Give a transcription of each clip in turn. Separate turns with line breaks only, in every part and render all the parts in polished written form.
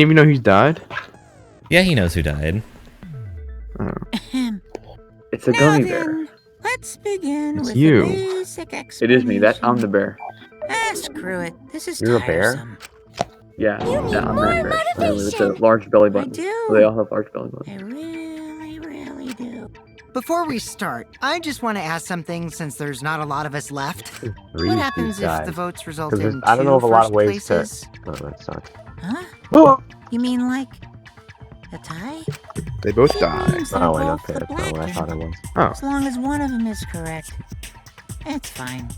you even know who's died?
Yeah, he knows who died.
It's a gummy bear.
Let's begin
It's
with
you.
the basic
It is me. I'm the bear.
Screw it. This is
You're a bear?
tiresome.
Yeah,
You need
I'm
more
that bear.
motivation.
With a large belly
I
button.
do.
They all have large belly buttons.
I really, really do.
Before we start, I just want to ask something since there's not a lot of us left.
Read
What happens
these
if
guys.
the votes result
'Cause
in
I don't know of a lot of
two
ways
first
to.
places?
Oh, that sucks.
Huh?
Oh,
You mean like a tie?
They both
It
died.
means they're
wait, not
both
fair.
the
That's not what I
black
thought it
one.
was.
Oh.
As long as one of them is correct. It's fine.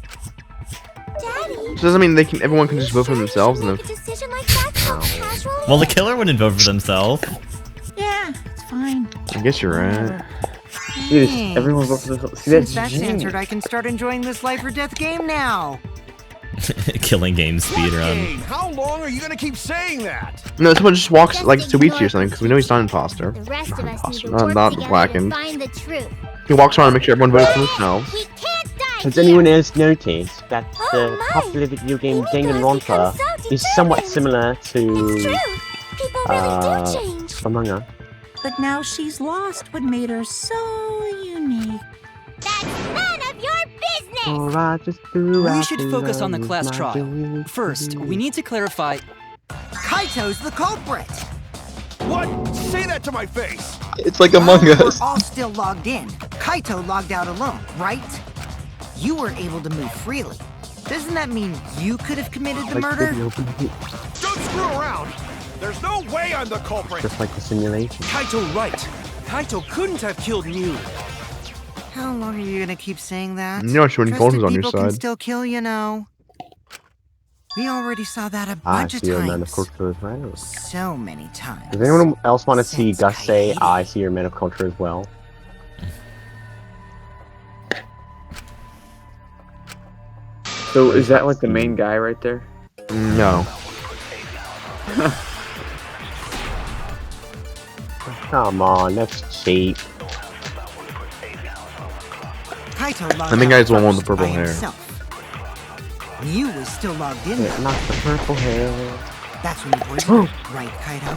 Daddy.
So does that mean everyone can just vote for
Sure you
themselves
should
and
make a decision like that so casually?
Well, the killer wouldn't vote for themselves.
Yeah, it's fine.
I guess you're right.
Dude, everyone vote for this. See,
Since
that's
that's
genius.
answered, I can start enjoying this life or death game now.
Killing game speedrun.
How long are you gonna keep saying that?
No, someone just walks
Just
like
ignore
Suichi or something because we know he's not an imposter.
The rest of us need to
Not-
work
not
together
blackened.
to find the truth.
He walks around and makes sure everyone votes for themselves.
We can't die
Has
here.
anyone else noticed that
Oh
the
my.
popular video game
You guys become
Danganronpa
so
is somewhat
determined.
similar
It's
to
true. People really do change.
Among Us?
But now she's lost what made her so unique.
That's none of your business.
Alright, just do
We
I
should
think
focus
I
on the
was
class
not
trial.
doing it
First,
to
we
you.
need to clarify.
Kaito's the culprit.
What? Say that to my face!
It's like Among
We're
Us.
all still logged in. Kaito logged out alone, right? You were able to move freely. Doesn't that mean you could have committed the
Like
murder?
video game,
Don't screw around! There's no way I'm the culprit!
just like the simulation.
Kaito right. Kaito couldn't have killed Mew.
How long are you gonna keep saying that?
You know, Shorty Cold is
Trusted
on your
people can
side.
still kill, you know. We already saw that a
I
bunch of
see your man of
times.
culture as well.
So many times.
Does anyone else want to see
Since
Gus say,
Kaede.
I see your man of culture as well?
So is that like the main guy right there?
No.
Come on, that's cheap.
Kaito logged
I think
out
I just want one with
first
the purple
by
hair.
himself. Mew was still logged in
Yeah,
though.
not the purple hair.
That's when you poisoned her, right, Kaito?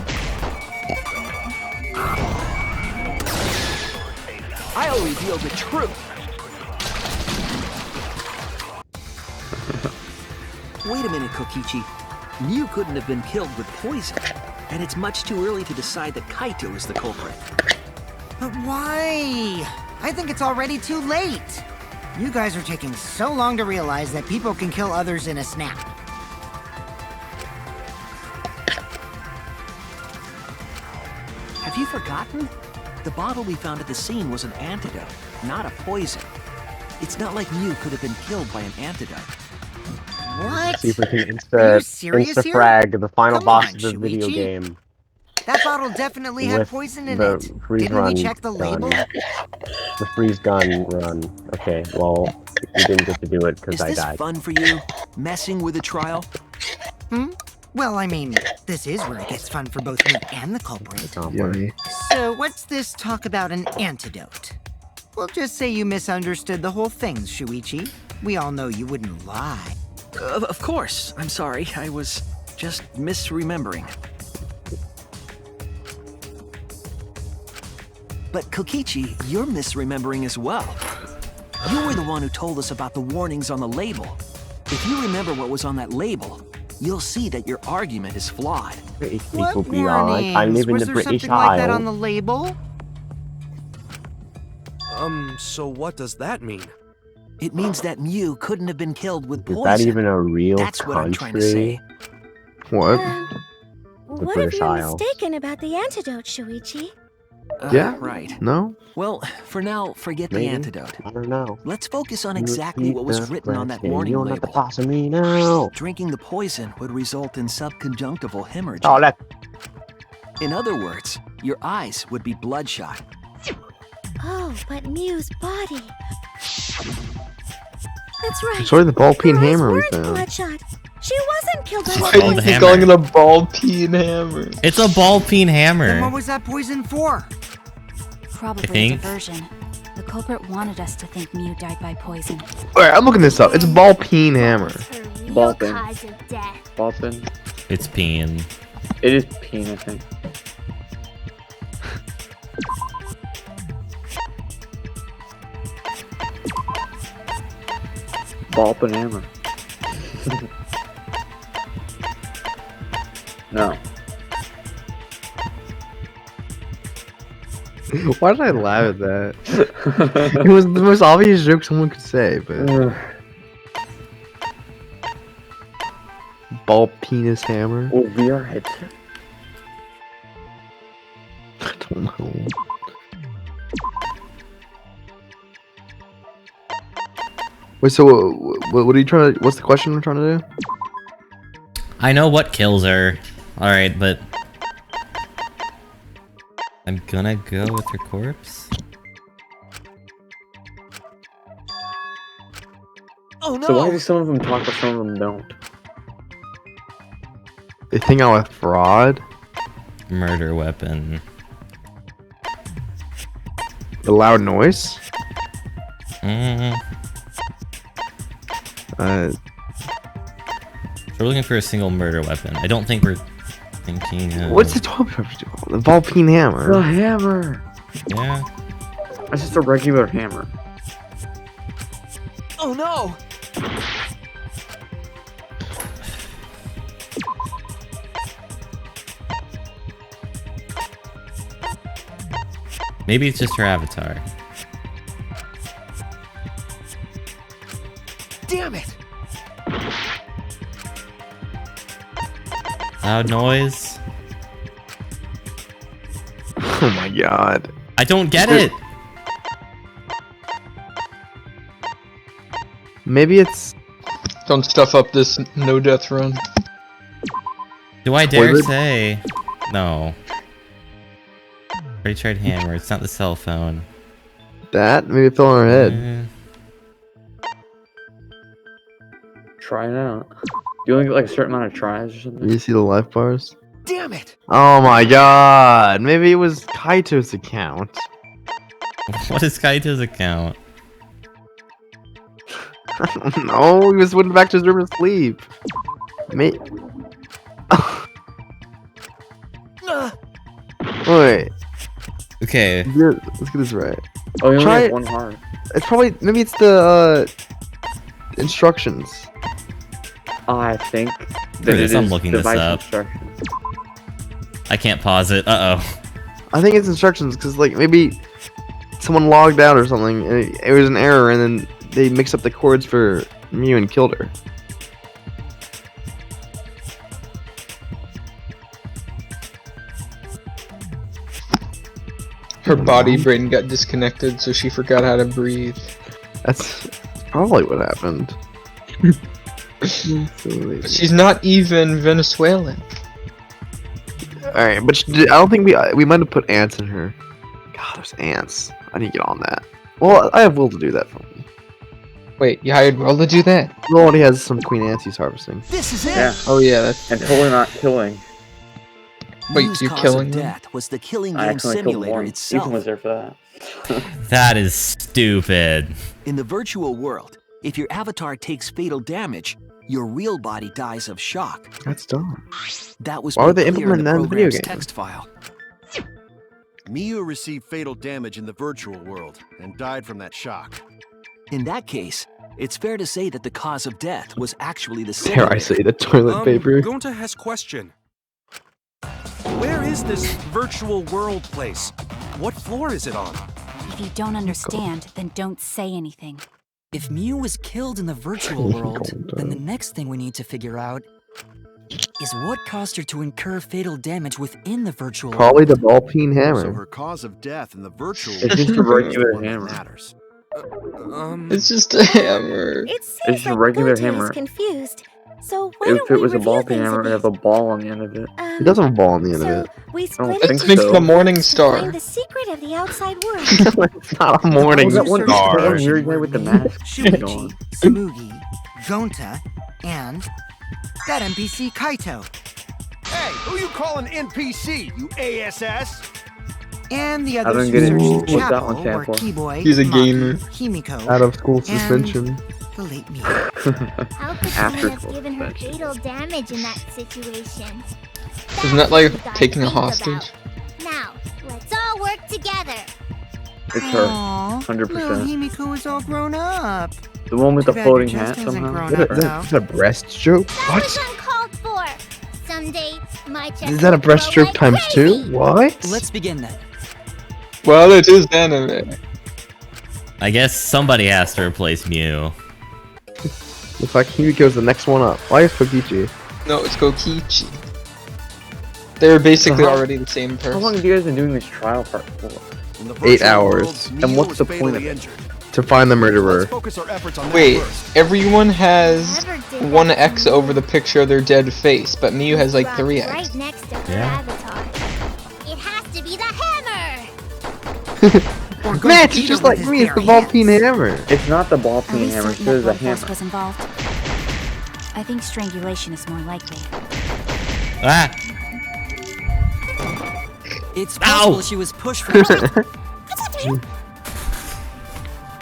I'll reveal the truth. Wait a minute, Kokichi. Mew couldn't have been killed with poison, and it's much too early to decide that Kaito is the culprit.
But why? I think it's already too late. You guys are taking so long to realize that people can kill others in a snap.
Have you forgotten? The bottle we found at the scene was an antidote, not a poison. It's not like Mew could have been killed by an antidote.
What?
See if we can
Are you
insta
serious here?
frag the final
Come
boss
on,
of the video
Shuichi.
game.
That bottle definitely had
With
poison in
the
it.
freeze
Didn't we
run
check the
gun.
label?
The freeze gun run. Okay, well, we didn't get to do it because
Is
I
this
died.
fun for you? Messing with the trial?
Well, I mean, this is where it gets fun for both me and the culprit.
It's not worth it.
Yummy.
So what's this talk about an antidote? We'll just say you misunderstood the whole thing, Shuichi. We all know you wouldn't lie.
Of course. I'm sorry. I was just misremembering. But Kokichi, you're misremembering as well. You were the one who told us about the warnings on the label. If you remember what was on that label, you'll see that your argument is flawed.
British
What
people be alright. I
warnings?
live in
Was
the
there
British
something like that
Isle.
on the label?
So what does that mean?
It means that Mew couldn't have been killed with
Is
poison.
that even a real
That's what I'm trying to say.
country?
What?
What if
British
you're
Isles.
mistaken about the antidote, Shuichi?
Yeah.
Right.
No?
Well, for now, forget
Maybe.
the antidote.
I don't know.
Let's focus on exactly what was written on that warning
You're not the
label.
boss of me now.
Drinking the poison would result in subconjunctival hemorrhage.
Oh, that.
In other words, your eyes would be bloodshot.
Oh, but Mew's body. That's right.
Sorry, the ball peen
Her eyes
hammer we
weren't
found.
bloodshot. She wasn't killed by
Why
the
do you
poison.
keep calling it
a ball peen hammer?
It's a ball peen
Then what
hammer.
was that poison for?
Probably
think?
diversion. The culprit wanted us to think Mew died by poison.
Alright, I'm looking this up. It's a ball peen hammer.
Her real
Ball pin.
cause of death.
Ball pin.
It's peen.
It is peen, I think. Ball and hammer. No.
Why did I laugh at that? It was the most obvious joke someone could say, but ball penis hammer.
Well, VR headset.
I don't know. Wait, so what are you trying to? What's the question we're trying to do?
I know what kills her. Alright, but... I'm gonna go with her corpse?
Oh no!
So why do some of them talk but some of them don't?
They think I'm a fraud.
Murder weapon.
The loud noise.
Mm.
Uh,
We're looking for a single murder weapon. I don't think we're thinking of...
what's the topic? The ball peen hammer.
The hammer.
Yeah.
That's just a regular hammer.
Oh no!
Maybe it's just her avatar.
Damn it!
Loud noise.
Oh my god.
I don't get it!
Maybe it's.
Don't stuff up this no death run.
Do I dare
Toilet?
say? No. Already tried hammer. It's not the cell phone.
That? Maybe it fell on her head.
Try it out. You only get like a certain amount of tries or something?
You see the life bars?
Damn it!
Oh my god. Maybe it was Kaito's account.
What is Kaito's account?
I don't know. He was went back to his room to sleep. Wait.
Okay.
Let's get this right.
Oh, you only
Try
have
it.
one heart.
It's probably. Maybe it's the instructions.
I think that
Wait,
it
I'm
is
looking this
device
up.
instructions.
I can't pause it. Uh-oh.
I think it's instructions because, like, maybe someone logged out or something and it was an error and then they mixed up the codes for Mew and killed her.
Her body brain got disconnected, so she forgot how to breathe.
That's probably what happened.
She's not even Venezuelan.
Alright, but I don't think we might have put ants in her. God, there's ants. I need to get on that. Well, I have Will to do that for me.
Wait, you hired Will to do that?
Will already has some queen ants he's harvesting.
This is it!
Yeah.
Oh yeah, that's...
And totally not killing.
Wait,
Mew's
you're
cause
killing
of
them?
death was the killing
I
game
accidentally killed
simulator
one.
itself.
Ethan was there for that.
That is stupid.
In the virtual world, if your avatar takes fatal damage, your real body dies of shock.
That's dumb.
That was
Why would they
made clear
implement
in
that
the
in the video
program's
game?
text file.
Miyu received fatal damage in the virtual world and died from that shock.
In that case, it's fair to say that the cause of death was actually the
Dare I
simulator.
say the toilet paper?
Gonta has question. Where is this virtual world place? What floor is it on?
If you don't understand, then don't say anything.
If Mew was killed in the virtual world, then the next thing we need to figure out is what caused her to incur fatal damage within the virtual
Probably
world.
the ball peen
So
hammer.
her cause of death in the virtual
It's just a
world is
regular
the one that
hammer.
matters.
It's just a hammer.
It
It's
seems
just a
like
regular
Gonta
hammer.
is confused. So why
If
don't
it
we
was a
review
ball peen
things
hammer,
a
it'd have
bit?
a ball on the end of it.
It does have a ball on the end
So
of it.
we split
think
into
Let's make
so.
the Morning
to
Star.
find the secret of the outside world.
It's not a morning
Oh, that one
star.
weird guy with the mask.
Shuichi, Tsumugi, Gonta, and that NPC Kaito.
Hey, who you calling NPC, you ASS?
And the
I
others
don't
who
get it.
searched the
What's that
chapel
one stand
were
for?
Keyboy,
He's a
Maki,
gamer.
Himiko,
Out of school
and
suspension.
the late me.
How could
After
someone have
school
given her
suspension.
fatal damage in that situation?
Isn't that like taking a hostage?
Now, let's all work together.
It's her.
Aw,
100%.
Little Himiko is all grown up.
The one with the
Too bad
floating
your
hat
chest hasn't
somehow.
grown
Is
up,
that,
though.
is that a breaststroke?
That
What?
was uncalled for. Someday, my chest
Is that a
will grow
breaststroke
like
times
crazy.
2? What?
Let's begin then.
Well, it is anime.
I guess somebody has to replace Mew.
Looks like Himiko's the next one up. Why is Kokichi?
No, it's Kokichi. They're basically
So how-
already the same
How long
person.
have you guys been doing this trial part for?
In the
8
virtual
hours.
world,
And
Mio
what's
was
the point
fatally
of it?
injured.
To find the murderer.
Let's focus our efforts on that
Wait,
first.
everyone has
Whoever did that
one
to
X
me
over the picture of their dead face, but Miu has like
dropped
3X.
Right next to her
Yeah.
avatar. It has to be the hammer.
Or go
Man,
beat
it's just
her with
like
his
me, it's
bare
the ball
hands.
peen hammer.
It's not the ball
Are
peen
we
hammer,
certain
so there's
that
a
Blood Force
hammer.
was involved? I think strangulation is more likely.
Ah!
It's possible
Ow!
she was pushed from.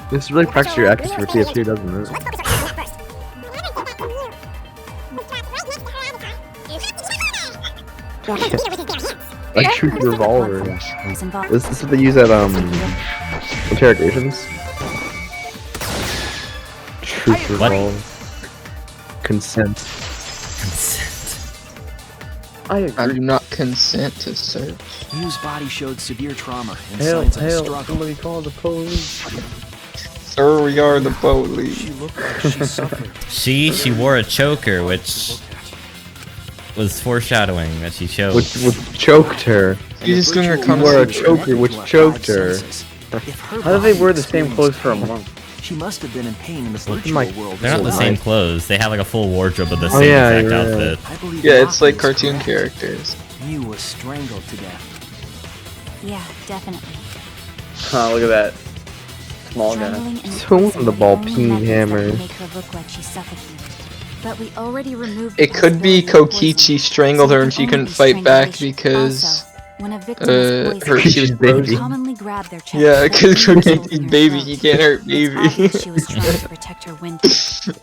This really practices your accuracy for PS2, doesn't it? Like shoot the revolver.
Was involved.
This is what they use at interrogations. Truth
What?
revolver. Consent.
Consent.
I
I
agree.
do not consent to search.
Miu's body showed severe trauma and
Hail,
signs of a
hail,
struggle.
somebody call the police.
Sir, we are the police.
She looked like she suffered.
She wore a choker, which was foreshadowing that she choked.
Which choked her.
She's just doing her
She wore a
conversation.
choker which choked her.
How do they wear the same clothes for a month?
She must have been in pain in the
Well,
virtual
like,
world.
They're not the
as
same
well.
clothes. They have like a full wardrobe of the
Oh,
same
yeah,
exact
yeah.
outfit.
I believe
Yeah, it's
Maki
like
is
cartoon
correct.
characters.
Miu was strangled to death.
Yeah, definitely.
Look at that. Small guy.
Strangling and
So
replacing
the
were
ball
only
peen
methods that
hammer.
would make her look like she suffocated. But we already removed the
It could be
possibility of
Kokichi
poison,
strangled
so
her
it
and
can
she
only
couldn't
be
fight back
strangulation.
because
Also, when a victim is
her
poisoned,
she was
Kokichi's baby.
frozen.
commonly grab their chest.
Yeah,
with
because
their fingers
Kokichi's
holding her
baby,
throat.
you can't hurt
It's
baby.
obvious she was trying to protect her windpipe.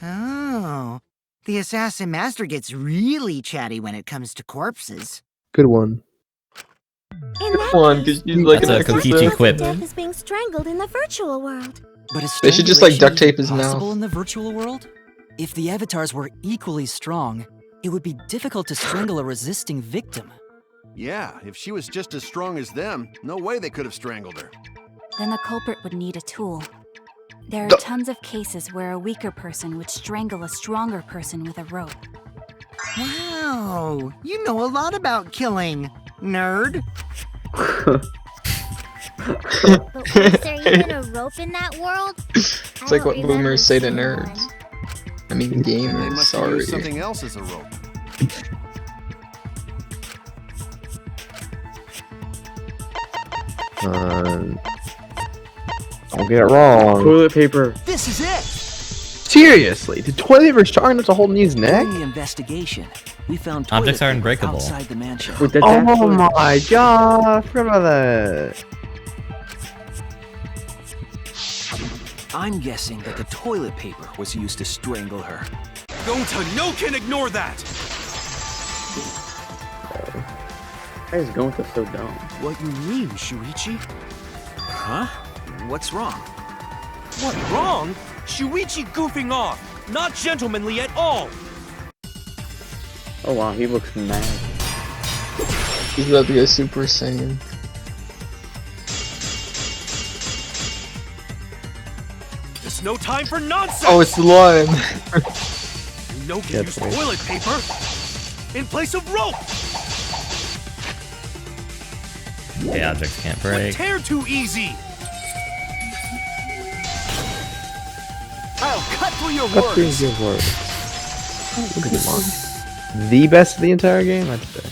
Oh, the assassin master gets really chatty when it comes to corpses.
Good one.
In that
One,
case,
because she's like
That's
an
a Kokichi
exorcist.
quip.
death is being strangled in the virtual world.
But is
They should just, like, duct
strangulation
tape his
possible
mouth.
in the virtual world? If the avatars were equally strong, it would be difficult to strangle a resisting victim.
Yeah, if she was just as strong as them, no way they could have strangled her.
Then the culprit would need a tool. There are
Duh.
tons of cases where a weaker person would strangle a stronger person with a rope.
Wow, you know a lot about killing, nerd.
But was there even a rope in that world?
It's like what boomers say to nerds. I mean
They
gamers,
must have
sorry.
used something else as a rope.
Don't get it wrong.
Toilet paper.
This is it!
Seriously, the toilet paper strong enough to hold in his neck?
During the investigation, we found
Objects
toilet
are
paper
unbreakable.
outside the mansion.
Wait, that's
Oh
actually-
my god, I forgot about that.
I'm guessing that the toilet paper was used to strangle her.
Gonta, no can ignore that!
Why is Gonta so dumb?
What you mean, Shuichi?
Huh? What's wrong?
What, wrong? Shuichi goofing off! Not gentlemanly at all!
Oh wow, he looks mad.
He's about to go Super Saiyan.
There's no time for nonsense!
Oh, it's the lion.
No can
Yeah,
use
it's
toilet paper in place of rope!
The objects can't break.
Tear too easy! I'll cut through your
That's pretty
words!
good work. Look at the monster. The best of the entire game, I'd say.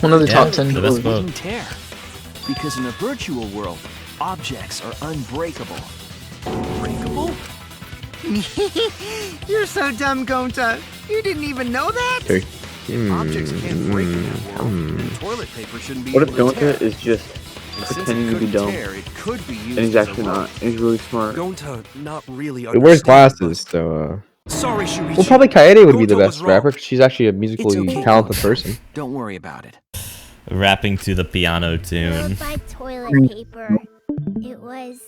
One of the
Yeah,
top 10
the best
movies.
book.
Didn't tear. Because in a virtual world, objects are unbreakable.
Unbreakable?
You're so dumb, Gonta. You didn't even know that?
Okay.
Objects can't break in that world, and toilet paper shouldn't be
What if
able to
Gonta
tear.
is just
And since
pretending
it
to be
couldn't
dumb?
tear, it could be used
And he's
as a
actually
rope.
not. And he's really smart.
Gonta not really
He wears
understand,
glasses, so
Sorry, Shuichi.
Well, probably Kaede would be the
Goto
best
was wrong.
rapper because she's actually a musically
okay,
talented
Goto.
person.
Don't worry about it.
Rapping to the piano tune.
Wrote by toilet paper. It was.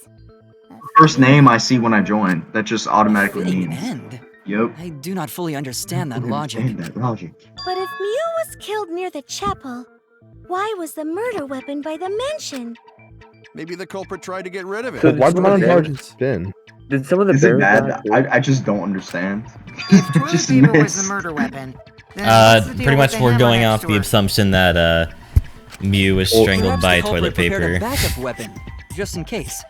First name I see when I join. That just automatically
Fitting
means.
end.
Yep.
I do not fully understand that logic.
That logic.
But if Mew was killed near the chapel, why was the murder weapon by the mansion?
Maybe the culprit tried to get rid of it.
So
Why
did
would
some of
my
the
hard
bears-
spin?
Did some of the
Is it
bears
bad?
die too?
I just don't understand.
If toilet
Just
paper was
miss.
the murder weapon, then what's the deal
Pretty
with
much
the
we're
hammer
going
next
off
to
the
her?
assumption that Mew was strangled
Perhaps
by
the culprit
toilet
prepared a
paper.
backup weapon, just in case.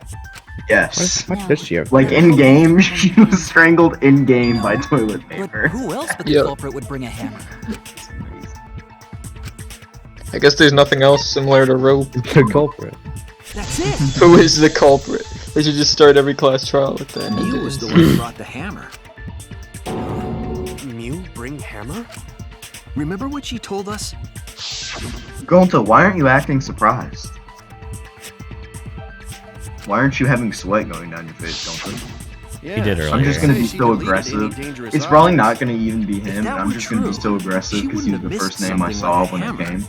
Yes.
What does she have?
Like in game, she was strangled in game by toilet
But
paper.
who else but the
Yep.
culprit would bring a hammer?
I guess there's nothing else similar to rope.
The culprit.
That's it.
Who is the culprit? They should just start every class trial with that.
Mew was the one who brought the hammer.
Mew bring hammer?
Remember what she told us?
Gonta, why aren't you acting surprised? Why aren't you having sweat going down your face, Gonta?
He did earlier.
I'm just gonna be
She
so
deleted any
aggressive.
dangerous
It's probably
objects.
not gonna even be
If
him,
that
and I'm
were
just gonna be
true,
so aggressive
she
because he was
wouldn't
the
have
first
missed
name I
something
saw
like a
when I
hammer.
came.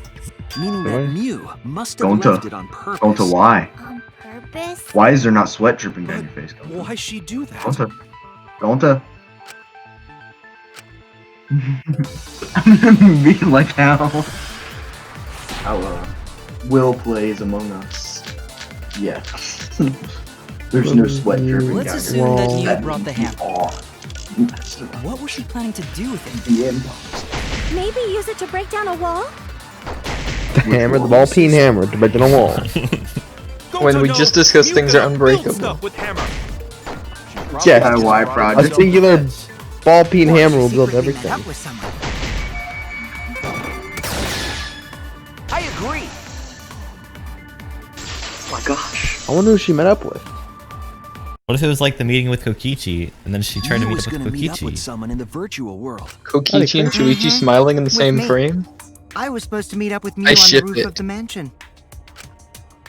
Meaning that
Really?
Mew must have
Gonta.
left it on purpose.
Gonta, why?
On purpose?
Why is there not sweat dripping down your face, Gonta?
Why'd she do that?
Gonta. Gonta. Be like how Will plays Among Us. Yeah. There's no sweat dripping
Let's
down
assume
your
that
face.
Mew
That
brought the
means
hammer.
you are.
What was she planning to do with it?
The imposter.
Maybe use it to break down a wall?
The hammer, the ball peen hammer to break down a wall.
When we just discussed things are unbreakable.
Stuff with hammer.
Yeah,
DIY
a
project.
singular ball peen
Or
hammer will
she
build
secretly met
everything.
up with someone.
I agree.
Oh my gosh.
I wonder who she met up with.
What if it was like the meeting with Kokichi, and then she tried to
Mew
meet
was
up with
gonna meet up with
Kokichi?
someone in the virtual world.
Kokichi and Shuichi
Mhm.
smiling in the
With
same
me.
frame?
I was supposed to meet up with Mew
I
on the
ship
roof
it.
of the mansion.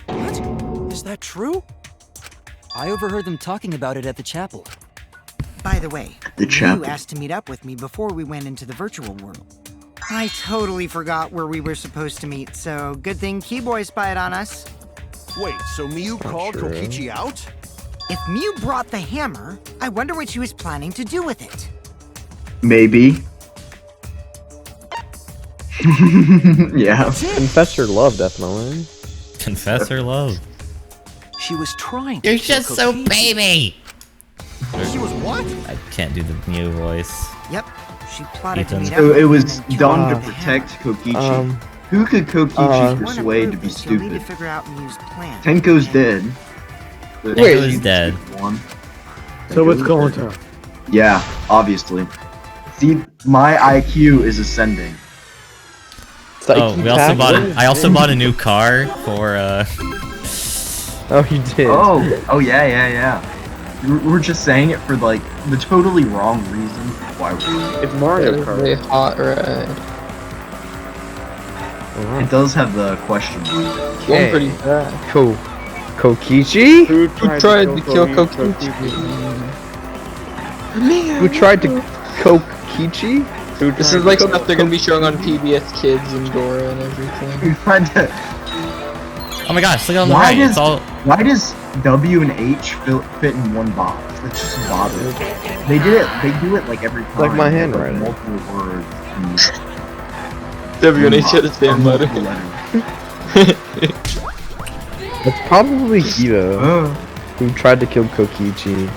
What? Is that true?
I overheard them talking about it at the chapel.
By the way,
The
Mew
chapel.
asked to meet up with me before we went into the virtual world. I totally forgot where we were supposed to meet, so good thing Keyboy spied on us.
Wait, so Mew called
true.
Kokichi out?
If Mew brought the hammer, I wonder what she was planning to do with it.
Maybe. Yeah.
Confess your love, definitely.
Confess her love.
She was trying to
You're
kill
just so
Kokichi.
baby!
She was what?
I can't do the Mew voice.
Yep, she plotted to
Ethan.
meet up
So
with
it
me
was
and then kill
done
me
to
with the
protect
hammer.
Kokichi. Who could Kokichi
Wanna
persuade to
prove
be
this, you'll need
stupid?
to figure out Mew's plan.
Tenko's
And-
dead. But
Tenko's
he's the
dead.
stupid one.
So what's
Tenko's
going
dead.
on?
Yeah, obviously. See, my IQ is ascending.
Oh, we also bought I also bought a new car for
Oh, you did.
Oh yeah. We're just saying it for like the totally wrong reason. Why
It's Mario
It was a
Kart.
hot ride.
it does have the question mark.
One pretty bad.
Kokichi?
Who tried to kill Kokichi?
Who tried to Kokichi?
This is like stuff they're gonna be showing on PBS Kids and Dora and everything.
Who tried to?
oh my gosh, look on the
Why
right.
does
It's all
why does W and H fit in one box? That's just bothered. They did it. They do it like every time.
Like my
They have,
handwriting.
Multiple words.
W and H had its damn letter.
Multiple letters.
It's probably Hito
Uh,
who tried to kill Kokichi.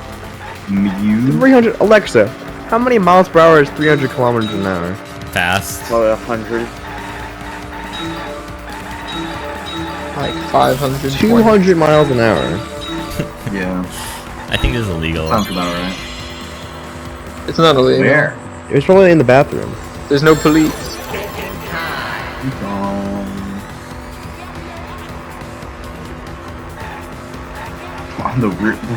Mew.
300. Alexa, how many miles per hour is 300 kilometers an hour?
fast.
Probably 100.
Like 500.
200 miles an hour.
Yeah,
I think this is illegal.
sounds about right.
It's not illegal.
Where?
It was probably in the bathroom.
There's no police.
On the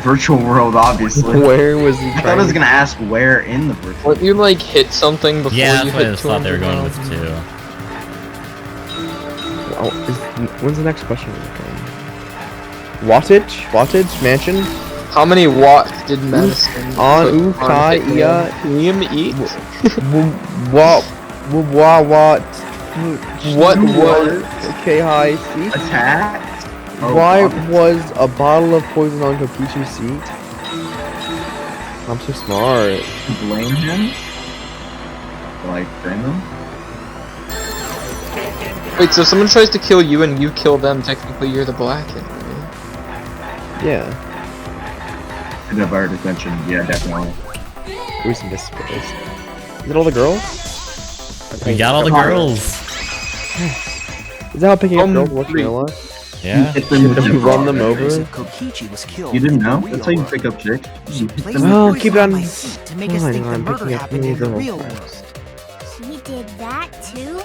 virtual world, obviously.
Where was he
I thought
trying
I was
to-
gonna ask where in the virtual.
Wouldn't you like hit something before
Yeah,
you
that's what I
hit
just thought they were
200
going with
miles?
too.
Oh, when's the next question? Wattage? Wattage? Mansion?
How many watts did medicine
On
put
Ukai
Hitman?
Iya.
Him eat?
What?
What was?
Okay, hi. See?
Attack? Oh,
Why
God.
was a bottle of poison on Kokichi's seat? I'm so smart.
Blame him? Like, blame him?
Wait, so if someone tries to kill you and you kill them, technically you're the black kid, right?
Yeah.
Should have our attention. Yeah, definitely.
Who's this place? Is it all the girls?
We got all the girls.
Is that how picking up girls works in real life?
Yeah.
Hit them with
You
the
run them
bar.
over?
Kokichi was killed
You didn't
in the
know?
real
That's how you
world.
pick up chicks.
She
You hit
placed
them
the
Oh,
poison
keep it
on
on.
my seat to make us
Fine,
think the
I'm
murder
picking up
happened in the
girls
real
first.
world.
She did that too?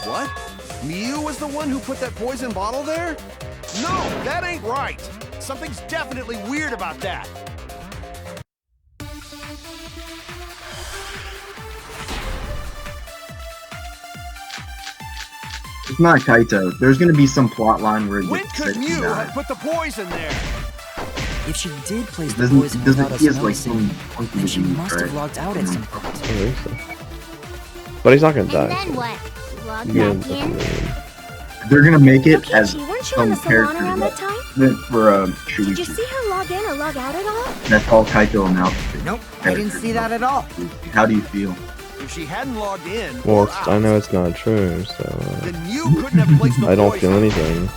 What? Miu was the one who put that poison bottle there? No, that ain't right. Something's definitely weird about that.
It's not Kaito. There's gonna be some plot line where he
When
gets
could
sick and
Miu have
dies.
put the poison there?
If she did place the
Doesn't
poison without us
he has like
noticing,
some funky
then she
disease,
must
right?
have logged out at some point.
I think so. But he's not gonna die.
And then what? Log
Yeah,
back in?
They're gonna make it as
Kokichi, weren't you in the
some
salon
character
around that time?
meant for
Did you
Shuichi.
see her log in or log out at all?
That's all Kaito announced.
Nope, I didn't see that at all.
How do you feel?
If she hadn't logged in,
Well,
or
I
out,
know it's not true, so
then Miu couldn't have placed the
I don't
poison.
feel anything.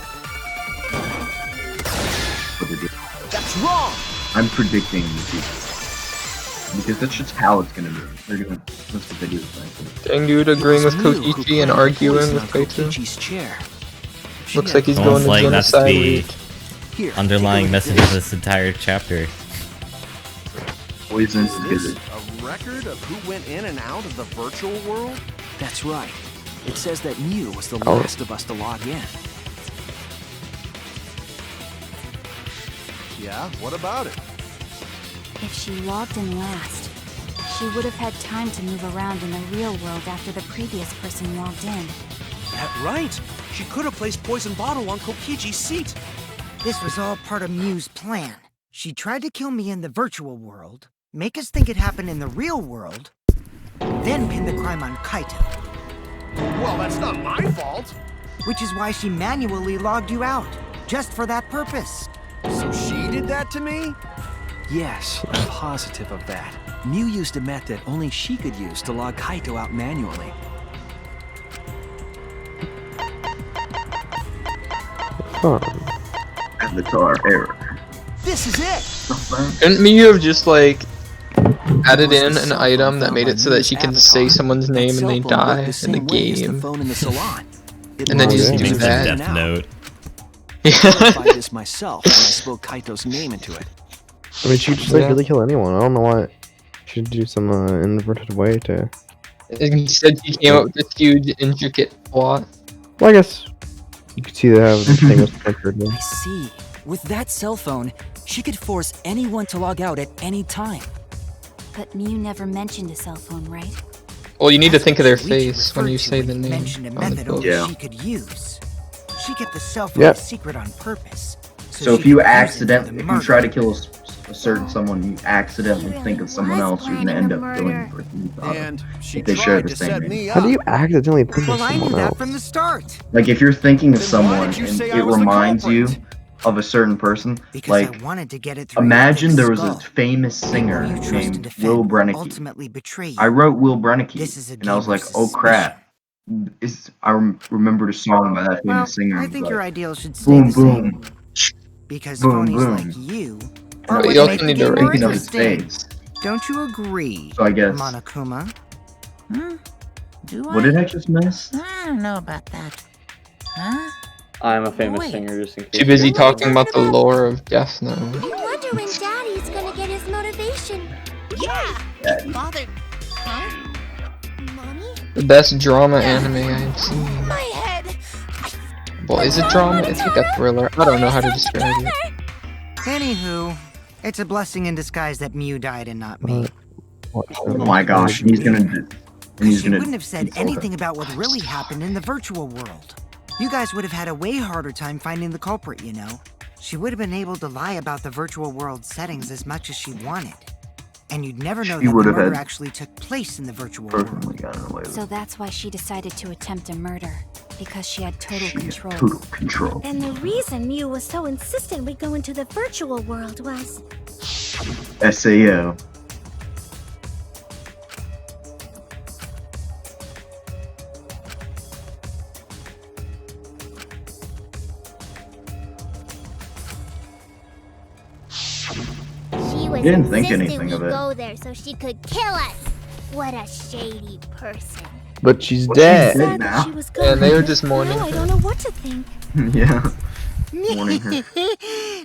That's wrong.
I'm predicting the future. Because that's just how it's gonna be. That's what they do.
Dang dude agreeing with
It was Miu who
Kokichi and
planted
arguing
poison
with
on
Kaito.
Kokichi's chair. She
Looks
had
like he's
the
going
Almost
to
like that's
genocide
the
week.
Here,
underlying
take a look
message
at
of this entire chapter.
Poison
Is
is
this a record of who went in and out of the virtual world?
That's right. It says that Miu was the
Oh.
last of us to log in.
Yeah, what about it?
If she logged in last, she would have had time to move around in the real world after the previous person logged in.
That right. She could have placed poison bottle on Kokichi's seat.
This was all part of Miu's plan. She tried to kill me in the virtual world, make us think it happened in the real world, then pin the crime on Kaito.
Well, that's not my fault.
Which is why she manually logged you out, just for that purpose.
So she did that to me?
Yes, I'm positive of that. Miu used a method only she could use to log Kaito out manually.
Avatar error.
This is it!
Couldn't Miu have just like added in an item that made it so that she can say someone's name and they die in the game?
Phone in the salon.
And then just
You
do
mean some
that.
Death Note.
I verified this myself when I spoke Kaito's name into it.
I mean, she could just like
Yeah.
really kill anyone. I don't know why. She should do some inverted way to.
Instead, she came up with this huge, intricate plot.
Well, I guess you could see that how the thing was pictured.
I see. With that cell phone, she could force anyone to log out at any time.
But Miu never mentioned a cell phone, right?
Well, you need to think of their
Shuichi
face when
referred
you
to
say the
he
name
mentioned a
on the
method
book.
only
Yeah.
she could use. She kept the cell phone
Yep.
a secret on purpose.
So
she
if you
could use it for
accidentally,
the
if you
murder.
try to kill a certain someone, you accidentally think of someone
was
else, you're gonna
planning
end
a
up killing the
murder.
person you thought of.
And she
If they share
tried
the
to
same
set
name.
me
How
up.
do you accidentally think of
Well, I knew
someone
that
else?
from the start.
Like if you're thinking of
Then why
someone
did you
and
say I
it
was the
reminds you
culprit?
of a certain person,
Because
like
I wanted to get it through
imagine
your
there
thick
was a
skull.
famous
People
singer
you trust and
named
defend
Will
will
Brennicky.
ultimately betray you.
I wrote Will Brennicky,
This is a
and I was
game
like,
of
oh crap. I remembered a song by that
Well,
famous singer.
I
and
think
was
your
like,
ideals should stay
boom,
the same.
boom,
Because
boom,
phonies
boom.
like you
And
are
I
But
what
you
was
also
make the
need to
game more
thinking of his
interesting.
face.
Don't you agree,
So I guess.
Monokuma?
Do
What did I just miss?
I don't know about that. Huh?
I'm a famous
Wait.
singer just in case.
Too busy
you
talking
wonder.
about the lore of Death Note.
I wonder when Daddy's gonna get his motivation.
Yeah.
Daddy.
Father. Huh?
Mommy?
The best drama anime I've seen.
My head!
Well, is it drama? It's like a thriller. I don't know how to describe it.
Anywho, it's a blessing in disguise that Miu died and not me.
Oh my gosh, he's gonna do. And he's
She
gonna.
wouldn't have said
insult her.
anything about what really happened in the virtual world. You guys would have had a way harder time finding the culprit, you know. She would have been able to lie about the virtual world settings as much as she wanted. And you'd never know
She
that
would
the
have
murder
had
actually took place in the virtual
perfectly
world.
gotten away with
So that's why she decided to attempt a murder. Because she had total
She had
control.
total control.
And the reason Mew was so insistent we go into the virtual world was...
SAO.
She was
Didn't think
insistent
anything
we
of it.
go there so she could kill us. What a shady person.
But she's
Well,
dead.
she's dead
Sad that
now.
she was
Yeah,
gone.
and they were just mourning
Now I
her.
don't know what to think.
Yeah. Warning her.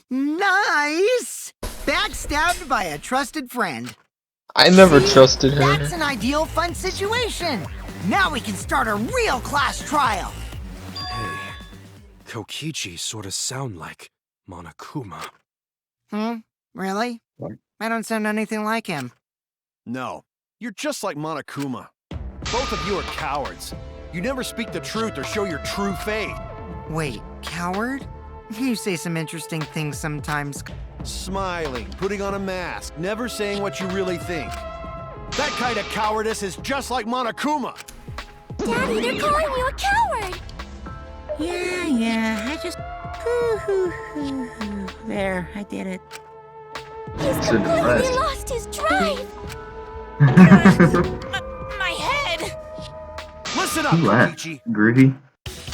Nice! Backstabbed by a trusted friend.
I never
See?
trusted her.
That's an ideal fun situation. Now we can start a real class trial.
Hey, Kokichi sort of sound like Monokuma.
Really?
What?
I don't sound anything like him.
No, you're just like Monokuma. Both of you are cowards. You never speak the truth or show your true faith.
Wait, coward? You say some interesting things sometimes.
Smiling, putting on a mask, never saying what you really think. That kind of cowardice is just like Monokuma.
Daddy, they're calling you a coward.
Yeah, I just... There, I did it.
He's
So
completely
depressed.
lost his drive.
My head!
Listen up,
Who laughed?
Kokichi.
Groovy?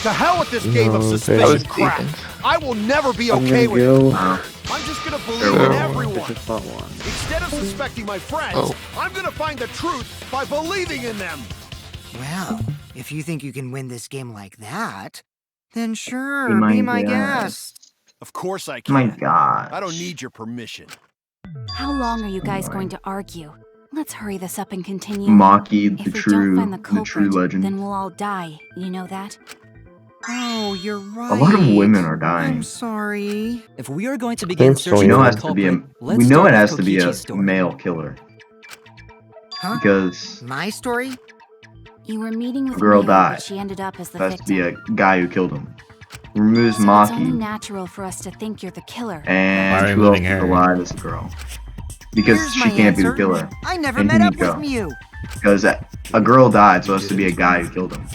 To hell with this game of
No,
suspicious
I was
crap.
peeking.
I will never be
I'm
okay
gonna
with
go.
it.
Wow.
I'm just gonna believe
Farewell.
in
I
everyone.
just fought one.
Instead of suspecting my friends,
Oh.
I'm gonna find the truth by believing in them.
Well, if you think you can win this game like that, then sure,
Be my
be my
guest.
guest.
Of course I can.
My God.
I don't need your permission.
How long are you guys going to argue? Let's hurry this up and continue.
Maki,
If
the
we
true,
don't find the
the true
culprit,
legend.
then we'll all die. You know that?
Oh, you're right.
A lot of women are
I'm
dying.
sorry.
If we are going to begin
Thanks,
We
searching
know
for
it
the
has to be a.
culprit, let's
We know
start
it
with
has to be a
Kokichi's story.
male killer
Huh?
because
My story?
You were meeting with
A girl
Mew,
died.
but she ended up as the
it has to be
victim.
a guy who killed him. Removes
So it's only
Maki
natural for us to think you're the killer.
Why are
and
we
who else
moving
is
her?
alive as a girl because
Here's
she
my
can't be the
answer.
killer.
I never
And
met up
Himiko.
with Mew.
Because a girl died, so it has to be a guy who killed him.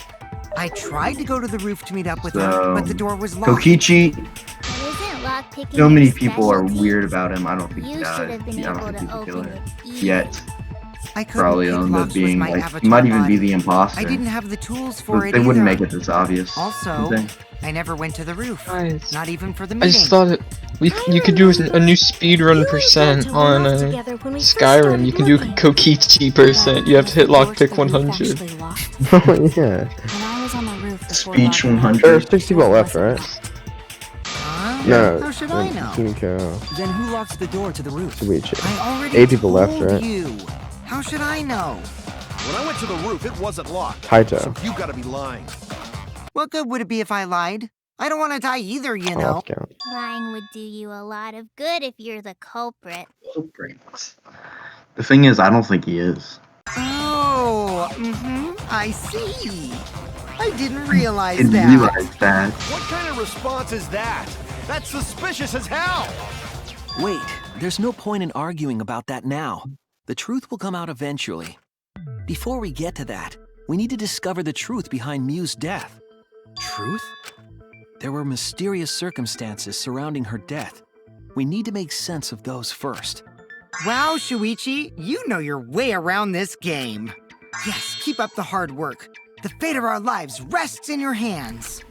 I tried to go to the roof to meet up with
So,
her, but the door was locked.
Kokichi,
But isn't lockpicking
so many
your
people are
specialty?
weird about him. I don't think he
You should
died.
have been
I don't
able
think he's
to
a
open
killer
it easy.
yet.
I couldn't
Probably
pick
end up
locks with
being
my
like
avatar
he might even
body.
be the imposter.
I didn't have the tools
But
for it
they wouldn't
either.
make it this obvious.
Also,
would they?
I never went to the roof.
Guys,
Not even for the
I
meeting.
just thought it. You could do a new speedrun percent on Skyrim. You can do Kokichi percent. You have to hit lockpick 100.
Oh yeah.
When I was on the roof before
Speech
lockdown,
100.
There's 6 people left, right?
Huh?
No.
How should I know?
Himiko.
Then who locks the door to the roof?
Suichi.
I already
8 people left,
told
right?
you. How should I know?
When I went to the roof, it wasn't locked.
Kaito.
So you gotta be lying.
What good would it be if I lied? I don't want to die either, you
I'll
know.
have to count.
Lying would do you a lot of good if you're the culprit.
The thing is, I don't think he is.
Oh, I see. I didn't realize
Didn't
that.
realize that.
What kind of response is that? That's suspicious as hell!
Wait, there's no point in arguing about that now. The truth will come out eventually. Before we get to that, we need to discover the truth behind Mew's death. Truth? There were mysterious circumstances surrounding her death. We need to make sense of those first.
Wow, Shuichi, you know your way around this game. Yes, keep up the hard work. The fate of our lives rests in your hands.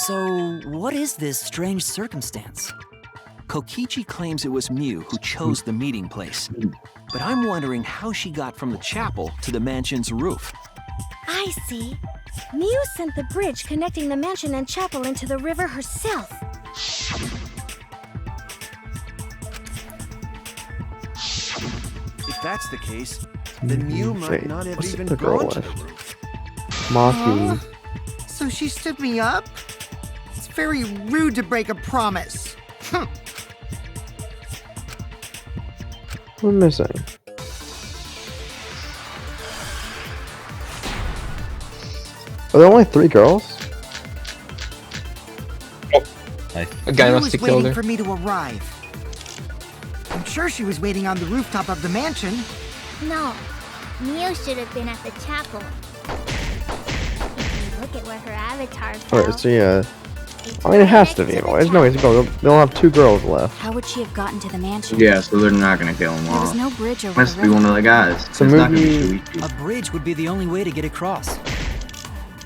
So, what is this strange circumstance?
Kokichi claims it was Mew who chose the meeting place. But I'm wondering how she got from the chapel to the mansion's roof.
I see. Mew sent the bridge connecting the mansion and chapel into the river herself.
If that's the case, then Mew might
Wait,
not have
what's
even
the girl
gone to the
left?
roof.
Maki.
So she stood me up? It's very rude to break a promise.
We're missing. Are there only 3 girls?
A guy
Mew
must
was
have killed
waiting
her.
for me to arrive. I'm sure she was waiting on the rooftop of the mansion.
No, Mew should have been at the chapel. If you look at where her avatar fell.
Alright, so yeah. I mean, it has to be. There's no way to go. They'll have 2 girls left.
How would she have gotten to the mansion?
Yeah, so they're not gonna kill him
There was
off.
no bridge over
Must
the
be
river.
one of the guys.
So
It's not gonna be
movie-
Shuichi.
A bridge would be the only way to get across.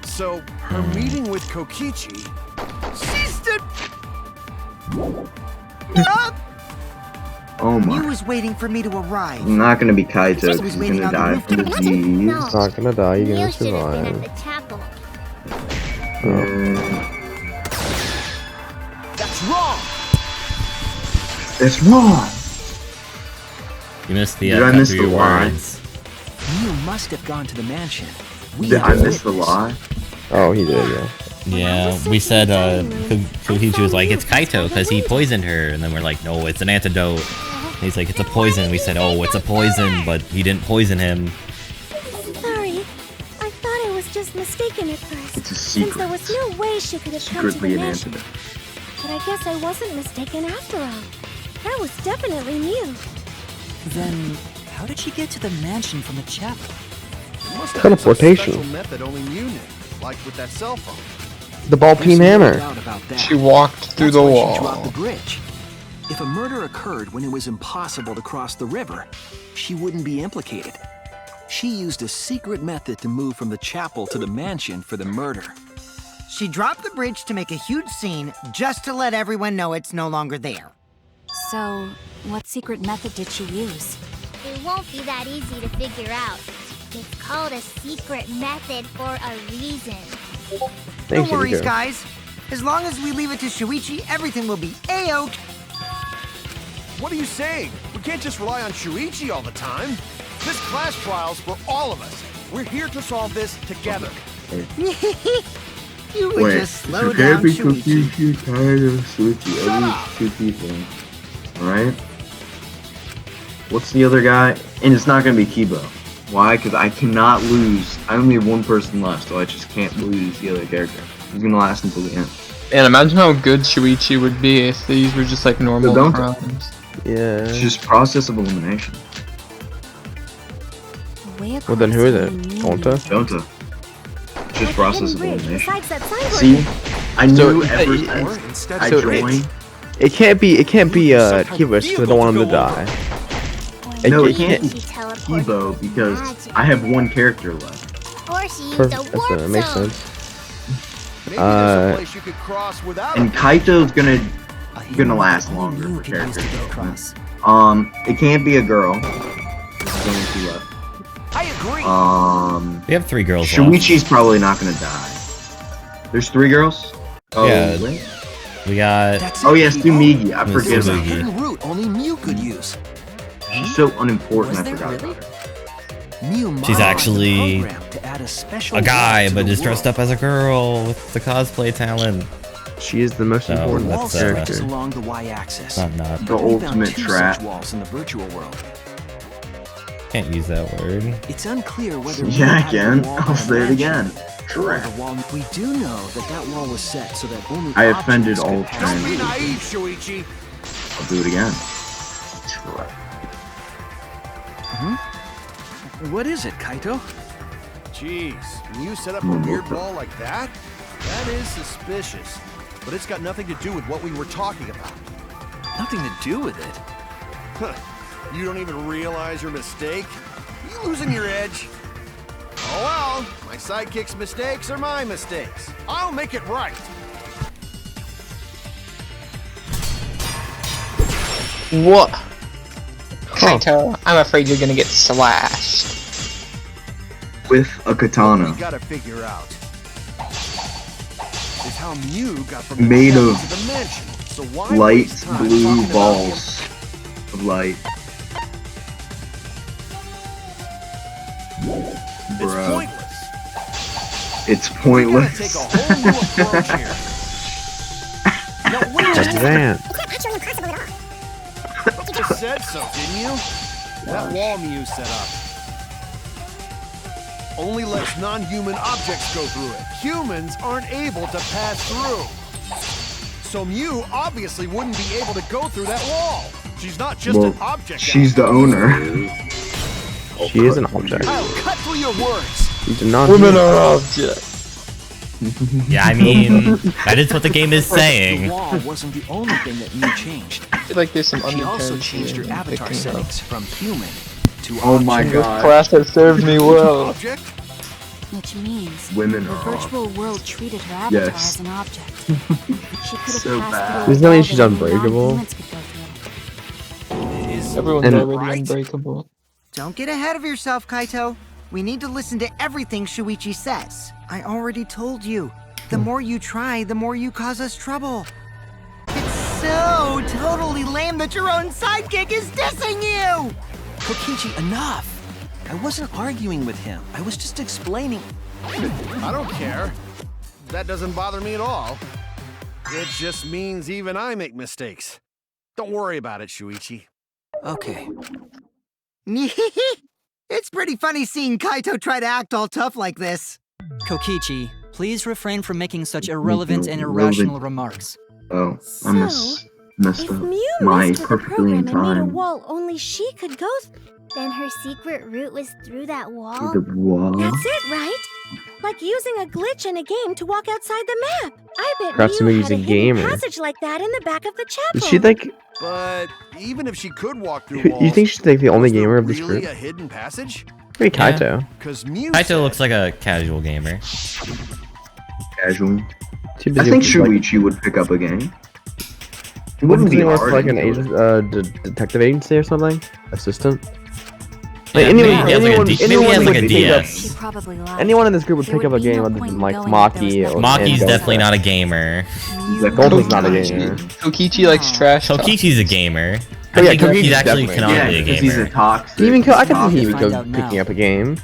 So, her meeting with Kokichi. She's dead.
Oh
Mew
my.
was waiting for me to arrive.
It's not gonna be Kaito,
She was
because he's
waiting
gonna
on the
die from
rooftop.
disease.
No.
He's not gonna die, you're
Mew
gonna
should have been
survive.
at the chapel.
That's wrong.
That's wrong!
You missed the
Did I
cut
miss
through
the
your
lie?
words.
Mew must have gone to the mansion. We
Did
have
I miss the
witness.
lie?
Oh, he did, yeah.
Yeah, we said Kohichi was like, it's Kaito because he poisoned her, and then we're like, no, it's an antidote. And he's like, it's a poison. We said, oh, it's a poison, but he didn't poison him.
Sorry. I thought I was just mistaken at first.
It's a
Since
secret.
there was no way she could have come to
Secretly
the
an
mansion.
antidote.
But I guess I wasn't mistaken after all. That was definitely Mew.
Then, how did she get to the mansion from the chapel?
You must have
Teleportation.
some special method only you knew, like with that cell phone.
The ball
There's
peen
no
hammer.
doubt about that.
She walked through
That's
the
why she dropped
wall.
the bridge. If a murder occurred when it was impossible to cross the river, she wouldn't be implicated. She used a secret method to move from the chapel to the mansion for the murder.
She dropped the bridge to make a huge scene just to let everyone know it's no longer there.
So, what secret method did she use?
It won't be that easy to figure out. It's called a secret method for a reason.
Thanks,
No worries,
Yuriko.
guys. As long as we leave it to Shuichi, everything will be A-OK.
What are you saying? We can't just rely on Shuichi all the time. This class trial's for all of us. We're here to solve this together.
You would
Wait,
just
so
slow
can't
down,
be
Shuichi.
Kokichi, Kaito, Shuichi,
Shut
only
up!
2 people. Alright? What's the other guy? And it's not gonna be Kibo. Why? Because I cannot lose. I only have 1 person left, so I just can't lose the other character. He's gonna last until the end.
And imagine how good Shuichi would be if these were just like normal
don't-
crimes.
Yeah.
It's just process of elimination.
Well, then who is it? Gonta?
Don'ta. It's just process of elimination.
Besides that sign
See? I
So,
knew ever
Or
since
instead
I
so
joined.
It can't be Kiba because I don't want him to die.
No, it
can't-
can't be
She teleported
Kibo because
magic.
I have 1 character left.
Or she used
Perfect.
a
That's
warp
it. That makes
zone.
sense.
Maybe there's a place you could cross without
And
a
Kaito's gonna
A
last
only
longer
Mew
for
could use
characters
to get
though.
across.
It can't be a girl. There's only 2 left.
I agree.
We have 3 girls left.
Shuichi's probably not gonna die. There's 3 girls? Oh,
Yeah.
wait.
We got...
That's
Oh
it,
yeah,
Kibo.
Tsumigi. I
It's
forget
There's a
about
Tsumigi.
her.
hidden route only Mew could use.
She's so unimportant,
Was
I
there
forgot
really?
about her.
Mew
She's
modified the
actually
program to add a special
a guy,
wall to
but
the
is dressed
world.
up as a girl with the cosplay talent.
She is the most
So,
important
The wall
that's,
stretches
character.
along the y-axis.
Not.
The
We found
ultimate
2
trap.
such walls in the virtual world.
Can't use that word.
It's unclear whether
Yeah, I
Mew added
can.
the wall
I'll
by
say it again.
magic or
Correct.
the wall. We do know that wall was set so that only
I offended
objects could
all
pass
Don't
trans
be
through.
naive, Shuichi.
I'll do it again.
What is it, Kaito?
Jeez, can you set up a weird wall like that? That is suspicious. But it's got nothing to do with what we were talking about.
Nothing to do with it.
Huh. You don't even realize your mistake? You losing your edge? Oh well, my sidekick's mistakes are my mistakes. I'll make it right.
What? Kaito, I'm afraid you're gonna get slashed.
With a katana.
We gotta figure out is how Mew got from the
Made
chapel
of
to the mansion. So why
light
waste time
blue
talking about
balls of light.
It's
Bruh.
pointless.
It's
We
pointless.
gotta take a whole new approach here. Now wait just a
Advance.
You just said so, didn't you? That wall Mew set up only lets non-human objects go through it. Humans aren't able to pass through. So Mew obviously wouldn't be able to go through that wall. She's not just
Well,
an object.
she's the owner.
She is an object.
I'll cut through your words.
She's a non.
Women are objects.
Yeah, I mean, that is what the game is saying.
The wall wasn't the only thing that Mew changed.
I feel like there's some
She also
undertones
changed her
here
avatar
picking up.
settings from human to
Oh my
object.
This
god.
class has served me well.
Object?
Which means
Women
the
are
virtual world treated her avatar
Yes.
as an object. She could have
So
passed
bad.
through
Isn't that
a
mean
wall
she's
that only
unbreakable?
non-humans could go through.
Everyone's
And-
already unbreakable.
Don't get ahead of yourself, Kaito. We need to listen to everything Shuichi says. I already told you. The more you try, the more you cause us trouble. It's so totally lame that your own sidekick is dissing you!
Kokichi, enough! I wasn't arguing with him. I was just explaining.
I don't care. That doesn't bother me at all. It just means even I make mistakes. Don't worry about it, Shuichi.
Okay.
It's pretty funny seeing Kaito try to act all tough like this.
Kokichi, please refrain from making such irrelevant and irrational remarks.
Oh,
So,
I messed
If
up
Mew
my
missed the
perfectly in
program and made a
time.
wall only she could go
Then her secret route was through that wall?
The wall.
That's it, right? Like using a glitch in a game to walk outside the map. I bet
Perhaps
Mew
Mew's
had a
a
hidden
gamer.
passage like that in the back of the chapel.
Is she like?
But even if she could walk through walls,
You think she's like the only
was there
gamer of this
really
group?
a hidden passage?
Maybe
Yeah.
Kaito.
Because Mew
Kaito looks like a casual gamer.
Casual.
Too
I
busy
think
with, like-
Shuichi would pick up a game. It
Wouldn't
wouldn't be
he work
hard.
for like an
to do it.
agent, detective agency or something? Assistant?
Yeah,
Like,
maybe he has like a
anyone
D- maybe he has
would
like a
pick
DS.
up-
Probably lied.
Anyone in this group would
There
pick up a
would be
game
no
other
point
than
in
like
going if there was
Maki
nothing.
or
Maki's
and
definitely
Goku.
not a gamer.
Goku's not a gamer.
Kokichi likes trash talk.
Kokichi's a gamer.
Oh,
I
yeah,
think
Kokichi's
he's actually
definitely-
canonically
Yeah,
a
because he's a
gamer.
toxic.
Even I can see
Find
Himiko
out now.
picking up a game.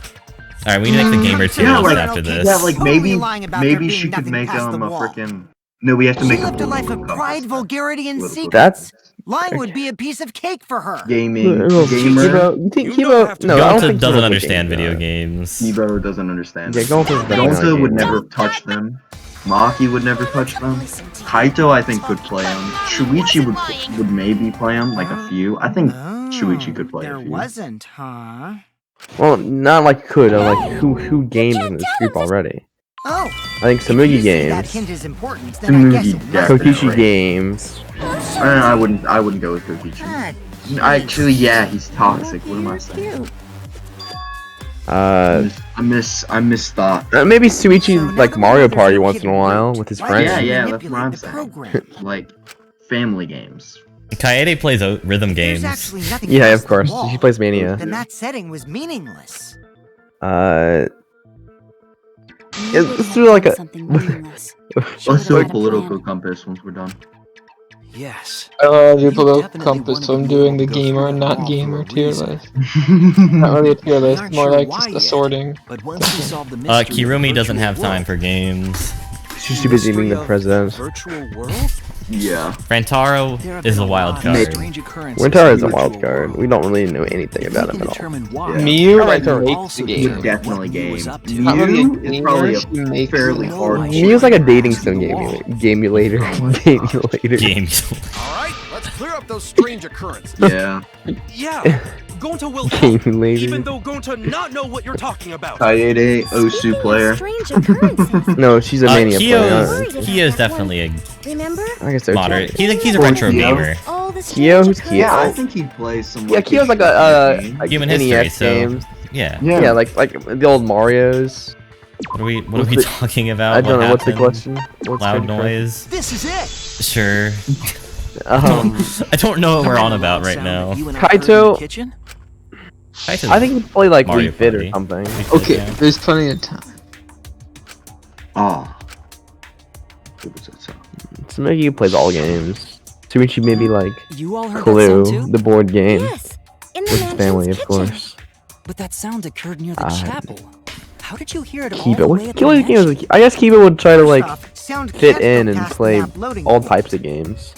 Alright, we need to make the gamer too
Yeah, like,
after this.
yeah, like
Totally
maybe
lying about there being
she could
nothing
make
past the
a
wall.
freaking. No, we have to
She
make
lived a life of
political
pride,
compass.
vulgarity, and
Political
secrets.
That's
Lying would be a piece of cake for her.
gaming gamer.
Kibo, you think
You don't
Kibo?
have to-
No, I don't
Gonta
think
doesn't
Kibo's a
understand
gamer.
video games.
Kibo doesn't understand.
Yeah, Gonta's better on
Gonta would
games.
never touch them. Maki would never touch them. Kaito, I think, could play them. Shuichi would maybe play them, like a few. I think Shuichi could play
There
a few.
wasn't, huh?
Well, not like could. Like who games in this group already?
Oh,
I think Samugi
you see that
games,
hint is important, then I guess it
Samugi,
must
Kokichi
right.
games.
I wouldn't go with Kokichi. Actually, yeah, he's toxic. What am I saying? I miss thought.
Maybe Suichi like Mario Party once in a while with his friends.
Yeah, that's what I'm saying. Like family games.
Kaede plays rhythm
There's
games.
actually nothing
Yeah,
past
of course.
the wall.
She plays Mania.
Then that setting was meaningless.
Let's do like a.
Let's do a political compass once we're done.
Yes.
The political compass, so I'm doing the gamer and not gamer tier list. Not really a tier list, more like just a sorting.
But once we solve the mystery of the
Kirumi doesn't
virtual
have time
world,
for games.
She's too busy being the president.
virtual world?
Yeah.
Rantaro
There have
is
been
a wild
lot of
card.
strange occurrences
Winter is a
in the
wild
virtual
card.
world.
We don't really know anything
If
about
we
him
can
at all.
determine why,
Mew
we
like
can
makes
also
the
He's
game.
determine
definitely
what Mew is
game.
up to.
Not really a
Mew is probably
gamer, she
a
makes
fairly
it.
hard.
Mew's like a dating sim gamulator. Gamulator.
Games.
All right, let's clear up those strange occurrences.
Yeah.
Yeah, Gonta will help, even
Gamulator.
though Gonta not know what you're talking about.
Kaede, Osu player.
Strange occurrences.
No, she's a Mania player.
Kyo's definitely a
Remember?
I guess so.
moderate. He's a
Or
retro
Kyo.
gamer.
All the
Kyo?
strange
Who's Kyo?
Yeah, I
occurrences.
think he'd play some.
Yeah, Kyo's like a
Human
NES
history, so
games.
yeah.
Yeah, like the old Mario's.
What are we
What's the-
talking about?
I don't
What
know. What's the
happened?
question? What's
Loud
the
noise.
This is it.
Sure.
Um,
I don't know what we're on about right now.
Kaito.
Kaito's
I think he'd play like
Mario
Wii Fit or
Party.
something.
Okay,
Yeah.
there's plenty of time.
Oh. What was that sound?
Smiggy plays all games. Suichi maybe like
You all heard that
Clue,
sound too?
the board game.
Yes, in the
With
mansion's
family, of
kitchen.
course.
But that sound occurred near the chapel. How did you hear it all
Kiba.
the
What
way at the
Kiba
mansion?
games? I guess Kiba would try to like
First off, sound
fit
can't
in
go
and
past the
play
map loading
all
screen.
types of games.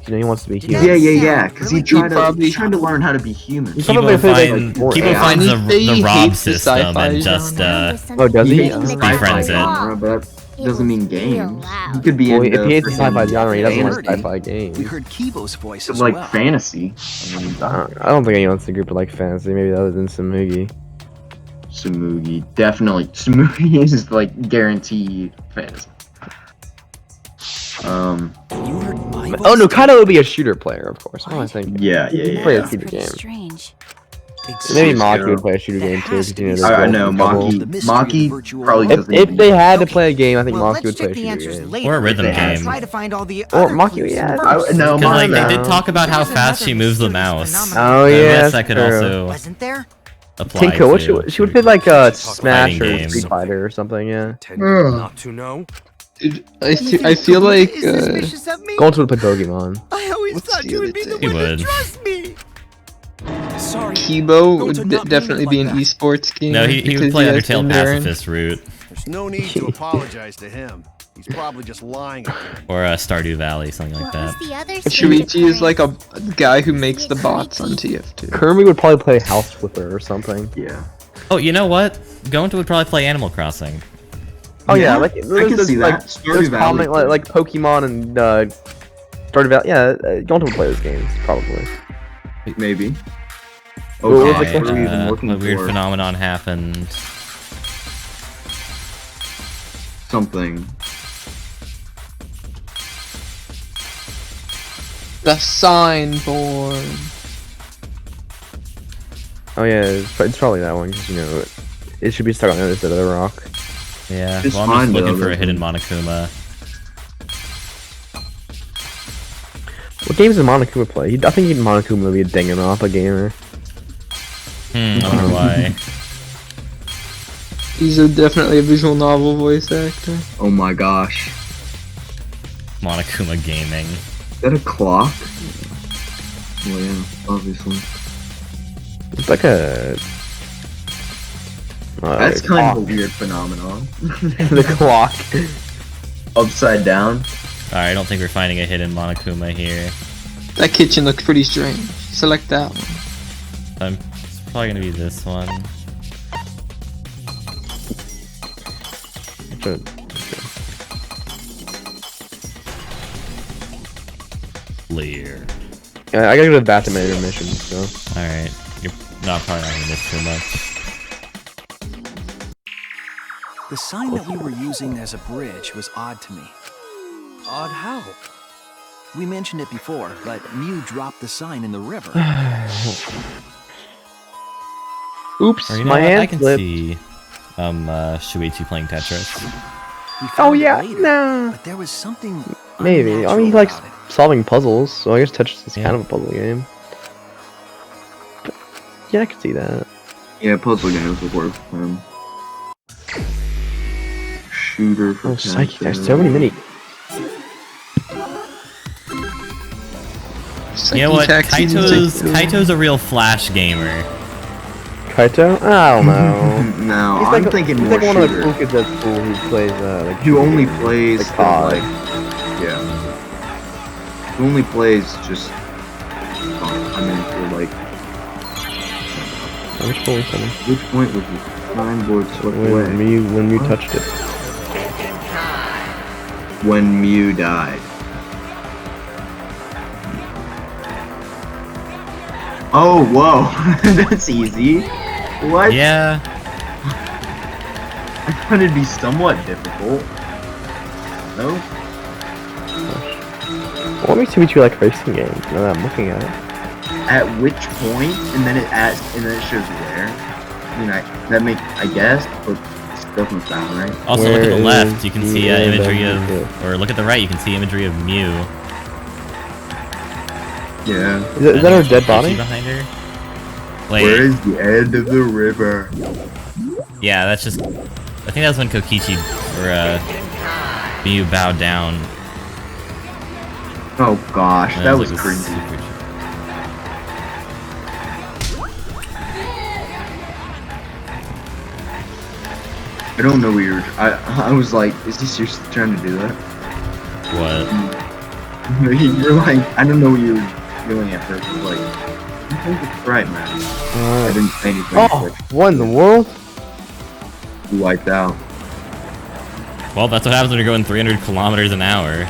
You know, he wants to be
Yeah,
human.
Yeah. Because he
Really?
tried to learn how to be human.
He probably
Kibo,
played,
find,
like, four
Kibo
AI.
finds
Honestly,
the
he
ROB
hates the
system
sci-fi
and just
genre.
Oh, does he?
befriends it.
Genre, but doesn't mean
real
games.
loud.
He could be
Well,
in
if he hates
freaking
sci-fi genre, he doesn't like
fantasy.
sci-fi games.
We heard Kibo's voice as
Like
well.
fantasy. I mean,
I don't think anyone's in the group would like fantasy. Maybe other than Samugi.
Samugi, definitely. Samugi is like guaranteed fantasy.
You heard my voice?
Oh no, Kaido would be a shooter player, of course. What am I thinking?
Yeah.
Play a
That's
shooter
pretty
game.
strange.
Maybe
Excuse
Maki
me.
would play a shooter game too.
has
Because
to
you know,
be
there's
I
goals
know
and doubles.
Maki probably doesn't.
If they had to
Okay.
play a game, I think
Well,
Maki would
let's
play a
check the
shooter
answers
game.
later.
Or a rhythm
They have
game.
Try to find all the
Or
other
Maki,
clues
yeah.
first.
No,
Because like they
no.
did talk about how
There's
fast she
another
moves the
mysterious
mouse.
phenomenon.
Oh
I
yeah,
guess that could
true.
also
Wasn't there?
apply
Tinko, what
to
she would play like Smash
fighting
or
games.
Street Fighter or something. Yeah.
Not to know.
Dude, I feel like
Is suspicious of me?
Gold would play Pokemon.
I always thought you would be the
He
one to
would.
trust me.
Sorry.
Kibo
Goto
would
not mean
definitely
it
be
like
an
that.
esports game.
No, he
because
would play
has
Undertale
endurance.
Pacifist route
There's no need to apologize to him. He's probably just lying again.
or Stardew Valley, something like
What
that.
was the other
Shuichi is like a
secret
guy who makes the bots on TF2.
Kirby would probably play House Flipper or something.
Yeah.
Oh, you know what? Gonto would probably play Animal Crossing.
Oh yeah,
Yeah,
like
I
there's
can
this,
see
like
that. Stardew
there's
Valley
comic
too.
like Pokemon and Stardew Valley. Yeah, Gonto would play those games probably.
Maybe.
Well,
Okay,
like,
what are we even looking
a weird
for?
phenomenon happened.
Something.
The sign born.
Oh yeah, it's probably that one because you know it should be stuck on the other side of the rock.
Yeah,
It's
well, I'm
fine,
just looking
though,
for a
doesn't
hidden
it?
Monokuma.
What games did Monokuma play? I think Monokuma would be a Danganronpa gamer.
I wonder why.
He's definitely a visual novel voice actor.
Oh my gosh.
Monokuma Gaming.
Is that a clock? Well, yeah, obviously.
It's like a.
That's kind of a weird phenomenon.
The clock.
Upside down.
Alright, I don't think we're finding a hidden Monokuma here.
That kitchen looks pretty strange. Select that one.
It's probably gonna be this one. Lear.
Yeah, I gotta go to the bathroom at intermission, so.
Alright, you're not probably not gonna miss too much.
The sign that we were using as a bridge was odd to me.
Odd how?
We mentioned it before, but Mew dropped the sign in the river.
Oops,
Or you know
my
what?
hand
I can
slipped.
see Shuichi playing Tetris.
We
Oh
found it
yeah,
later,
no.
but there was something
Maybe. I mean, he
unnatural
likes
about it.
solving puzzles, so I guess Tetris is
Yeah.
kind of a puzzle game. But, yeah, I could see that.
Yeah, puzzle games would work for him. Shooter for
Oh, Psychic, there's so many mini.
You know what?
Kaito's
Kaito's a real Flash gamer.
Kaito? I don't know.
No,
He's
I'm
like,
thinking
he's
more
like one of the
shooter.
cool kids at school who plays like.
Who only plays
like
the,
COD.
like, yeah. Who only plays just. I mean, for like.
Which point?
Which point was the signboard swept away?
When Mew touched it.
When Mew died. Oh, whoa. That's easy. What?
Yeah.
I thought it'd be somewhat difficult. No?
What makes you like racing games? Now that I'm looking at it.
At which point, and then it shows where. I mean, that makes, I guess, but it doesn't sound right.
Also, look at the
Where
left.
is
You can
the
see imagery
end
of, or look at the right. You can see imagery of Mew.
Yeah.
Is that her dead
Kokichi
body?
behind her? Wait.
Where is the end of the river?
Yeah, that's just. I think that's when Kokichi or Mew bowed down.
Oh gosh,
And
that
it
was
like a
cringy.
super-
I don't know what you're. I was like, is he seriously trying to do that?
What?
You're like, I don't know what you were doing at first. I was like, I think it's right, man. I didn't say anything.
Oh, what in the world?
You wiped out.
Well, that's what happens when you're going 300 kilometers an hour.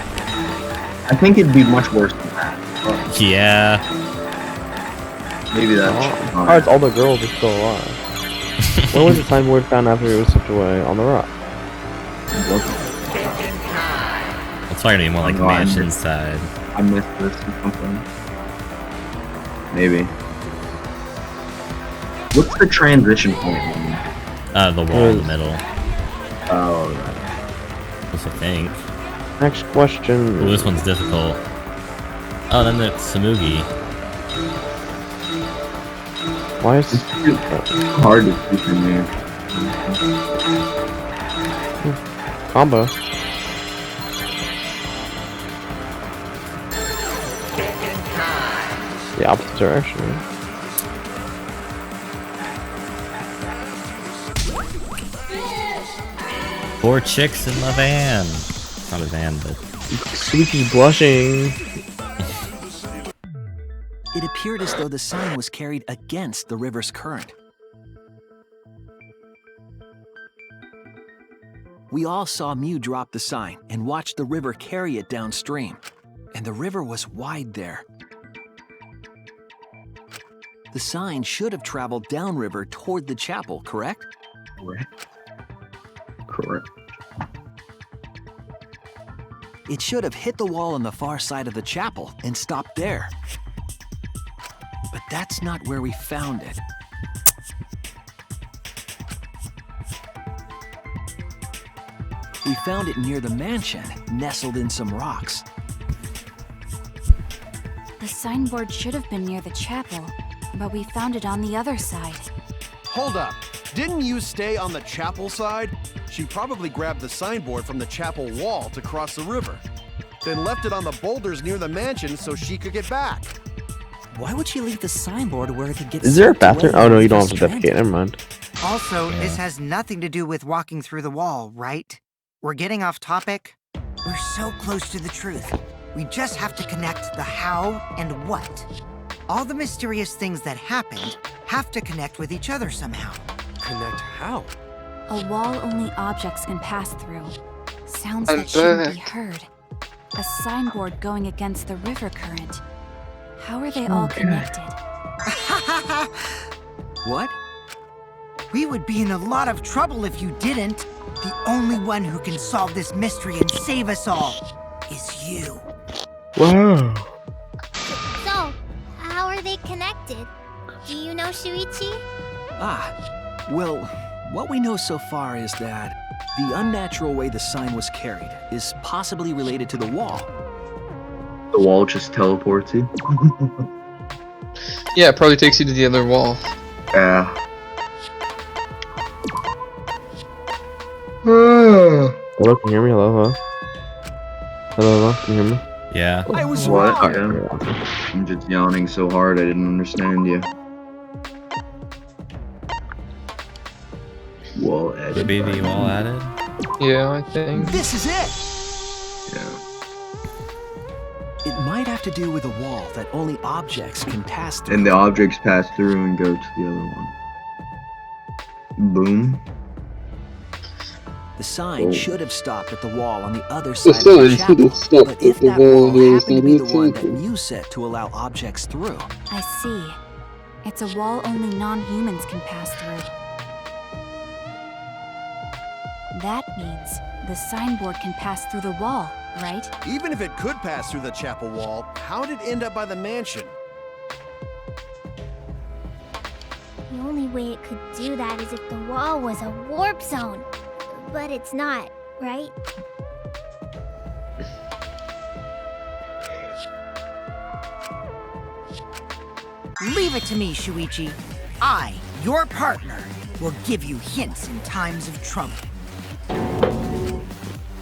I think it'd be much worse than that. But
Yeah.
maybe that's.
Alright, all the girls are still alive. Where was the signboard found after it was slipped away? On the rock.
It's probably gonna be more like
No, I
mansion
missed-
side.
I missed this or something. Maybe. What's the transition point?
The wall in the middle.
Oh, right.
That's a think.
Next question.
Ooh, this one's difficult. Oh, then it's Samugi.
Why is this
hard to see from here?
combo? The opposite direction.
4 chicks in my van. It's not a van, but
Suichi's blushing.
It appeared as though the sign was carried against the river's current. We all saw Mew drop the sign and watch the river carry it downstream. And the river was wide there. The sign should have traveled downriver toward the chapel, correct?
Correct.
It should have hit the wall on the far side of the chapel and stopped there. But that's not where we found it. We found it near the mansion, nestled in some rocks.
The signboard should have been near the chapel, but we found it on the other side.
Hold up. Didn't you stay on the chapel side? She probably grabbed the signboard from the chapel wall to cross the river, then left it on the boulders near the mansion so she could get back.
Why would she leave the signboard where it could get
Is there a
sucked away
bathroom? Oh no, you don't have to
with
defecate. Never mind.
Also, this has nothing to do with walking through the wall, right? We're getting off topic. We're so close to the truth. We just have to connect the how and what. All the mysterious things that happened have to connect with each other somehow.
Connect how?
A wall only objects can pass through. Sounds
I'm
that shouldn't be
back.
heard. A signboard going against the river current. How are they all connected?
What?
We would be in a lot of trouble if you didn't. The only one who can solve this mystery and save us all is you.
Wow.
So, how are they connected? Do you know, Shuichi?
Well, what we know so far is that the unnatural way the sign was carried is possibly related to the wall.
The wall just teleports you.
Yeah, it probably takes you to the other wall.
Yeah.
Hello, can you hear me? Hello, hello. Hello, hello, can you hear me?
yeah.
I was
What?
wrong.
Yeah. I'm just yawning so hard I didn't understand you. Wall
The
added.
BB wall added.
Yeah, I think.
This is it!
Yeah.
It might have to do with a wall that only objects can pass through.
And the objects pass through and go to the other one. Boom.
The sign should have stopped at the wall on the other
The
side of
sign
the
should
chapel.
have stopped
But if
at the
that
wall
wall
on the other
happened to
side
be
of
the
the
one that
chapel.
you set to allow objects through,
I see. It's a wall only non-humans can pass through. That means the signboard can pass through the wall, right?
Even if it could pass through the chapel wall, how did it end up by the mansion?
The only way it could do that is if the wall was a warp zone. But it's not, right?
Leave it to me, Shuichi. I, your partner, will give you hints in times of trouble.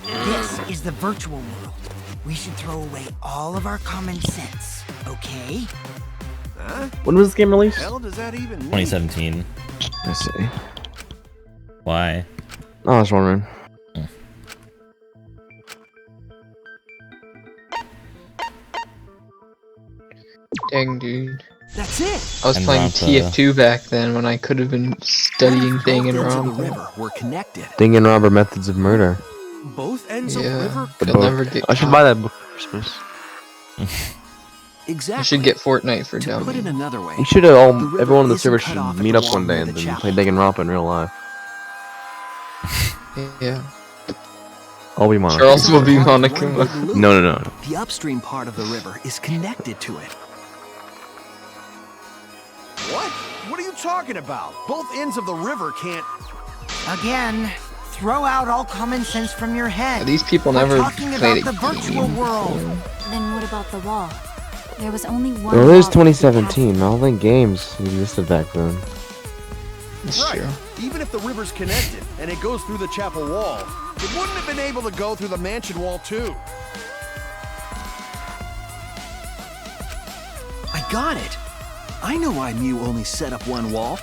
This is the virtual world. We should throw away all of our common sense, okay?
Huh?
When was this game released?
Hell does that even mean?
2017.
I see.
Why?
Oh, I was wondering.
Dang, dude.
That's it!
I was playing
Danganronpa.
TF2 back then when I could have been studying
both ends of the
Danganronpa.
river were connected.
Danganronpa methods of murder.
Both ends
Yeah,
of river.
The
it'll
book.
never get
I should
caught.
buy that book for Christmas.
Exactly.
I should get Fortnite for
To put it
dummies.
another way,
We should all,
the river
everyone on the
isn't
server
cut
should
off at
meet
the
up
wall
one day
near
and
the
then
chapel.
play Danganronpa in real life.
Yeah.
I'll be Monica.
Charles will be Monica.
One big loop.
No.
The upstream part of the river is connected to it.
What? What are you talking about? Both ends of the river can't.
Again, throw out all common sense from your head.
These people
We're
never
talking
played
about
a
the virtual
game
world.
before.
Then what about the wall? There was only one
Well, it
wall
is
that could pass
2017. I don't think games existed back then.
That's
Right.
true.
Even if the river's connected and it goes through the chapel wall, it wouldn't have been able to go through the mansion wall too.
I got it. I know why Mew only set up one wall.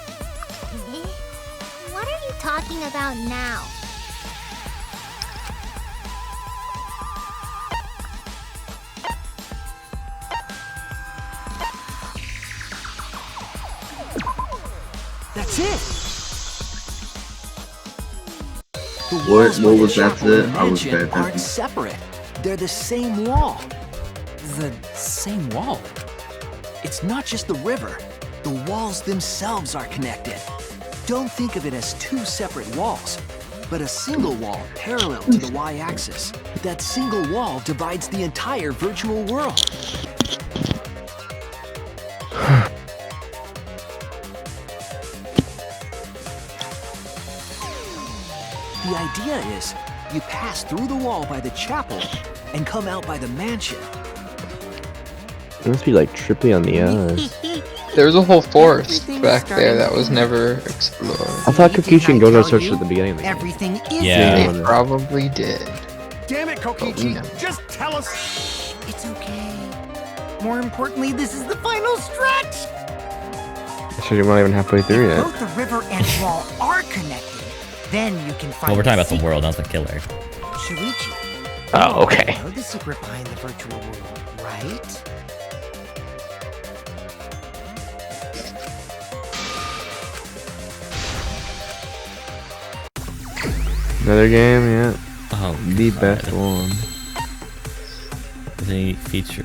What are you talking about now?
That's it. The
What
walls by the
was that?
chapel and
I was
mansion
bad
aren't
thinking.
separate. They're the same wall.
The same wall?
It's not just the river. The walls themselves are connected. Don't think of it as two separate walls, but a single wall parallel to the y-axis. That single wall divides the entire virtual world. The idea is, you pass through the wall by the chapel and come out by the mansion.
It must be like trippy on the eyes.
There's a whole forest back there that was never explored.
I thought Kokichi and Gojo searched at the beginning of the game.
Everything is
Yeah.
They probably did.
Damn it,
But we
Kokichi!
know.
Just tell us.
It's okay. More importantly, this is the final stretch.
So you're not even halfway through yet.
Both the river and wall are connected. Then you can find.
Well, we're talking about the
secret.
world, not the killer.
Shuichi.
Oh, okay.
You know the secret behind the virtual world, right?
Another game, yeah.
Oh,
The
God.
best one.
Is there any feature?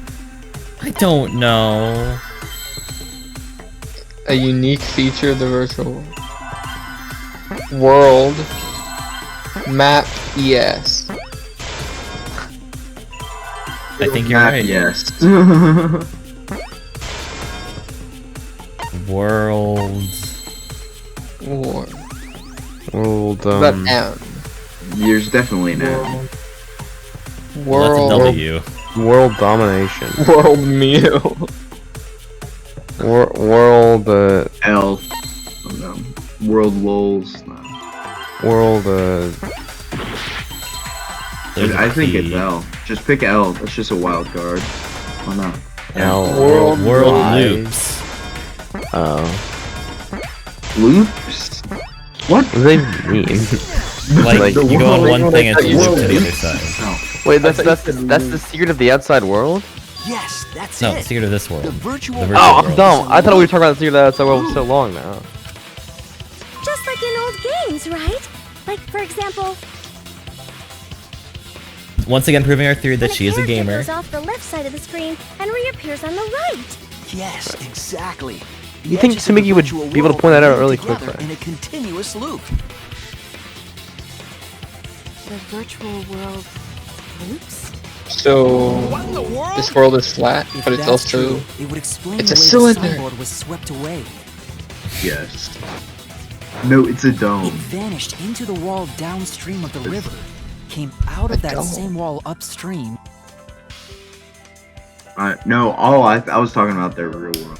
I don't know.
A unique feature of the virtual world. Map, yes.
I think you're right.
Yes.
Worlds.
War.
World,
But M.
There's definitely an M.
Well, that's a
World.
W.
World domination.
World Mew.
World,
L. Oh, no. World Lols. No.
world,
There's
I
a
think
P.
it's L. Just pick L. That's just a wild card. Why not?
L.
World
Y.
loops.
Oh.
Loops?
What does that even mean?
Like,
the
you go on
world-
one thing and you loop to the
world-
other side.
Wait, that's the secret of the outside world?
Yes, that's
No,
it.
secret of this world.
The virtual
The
world.
Oh, I'm
world.
dumb. I thought we were talking about the secret of the outside world for so long now.
Just like in old games, right? Like, for example,
Once again, proving our theory that
when
she is a
character
gamer.
goes off the left side of the screen and reappears on the right.
Yes, exactly. The
You think
edges of the
Sumiki would
virtual
be able to
world
point that out
are
really
together
quickly?
in a continuous loop.
The virtual world loops?
So this world is flat,
If
but it's
that's
also
true, it would explain
it's
the
a
way
cylinder.
the signboard was swept away.
Yes. No, it's a
It
dome.
vanished into the wall downstream of the river, came out of that
dome.
same wall upstream.
No, I was talking about their real world.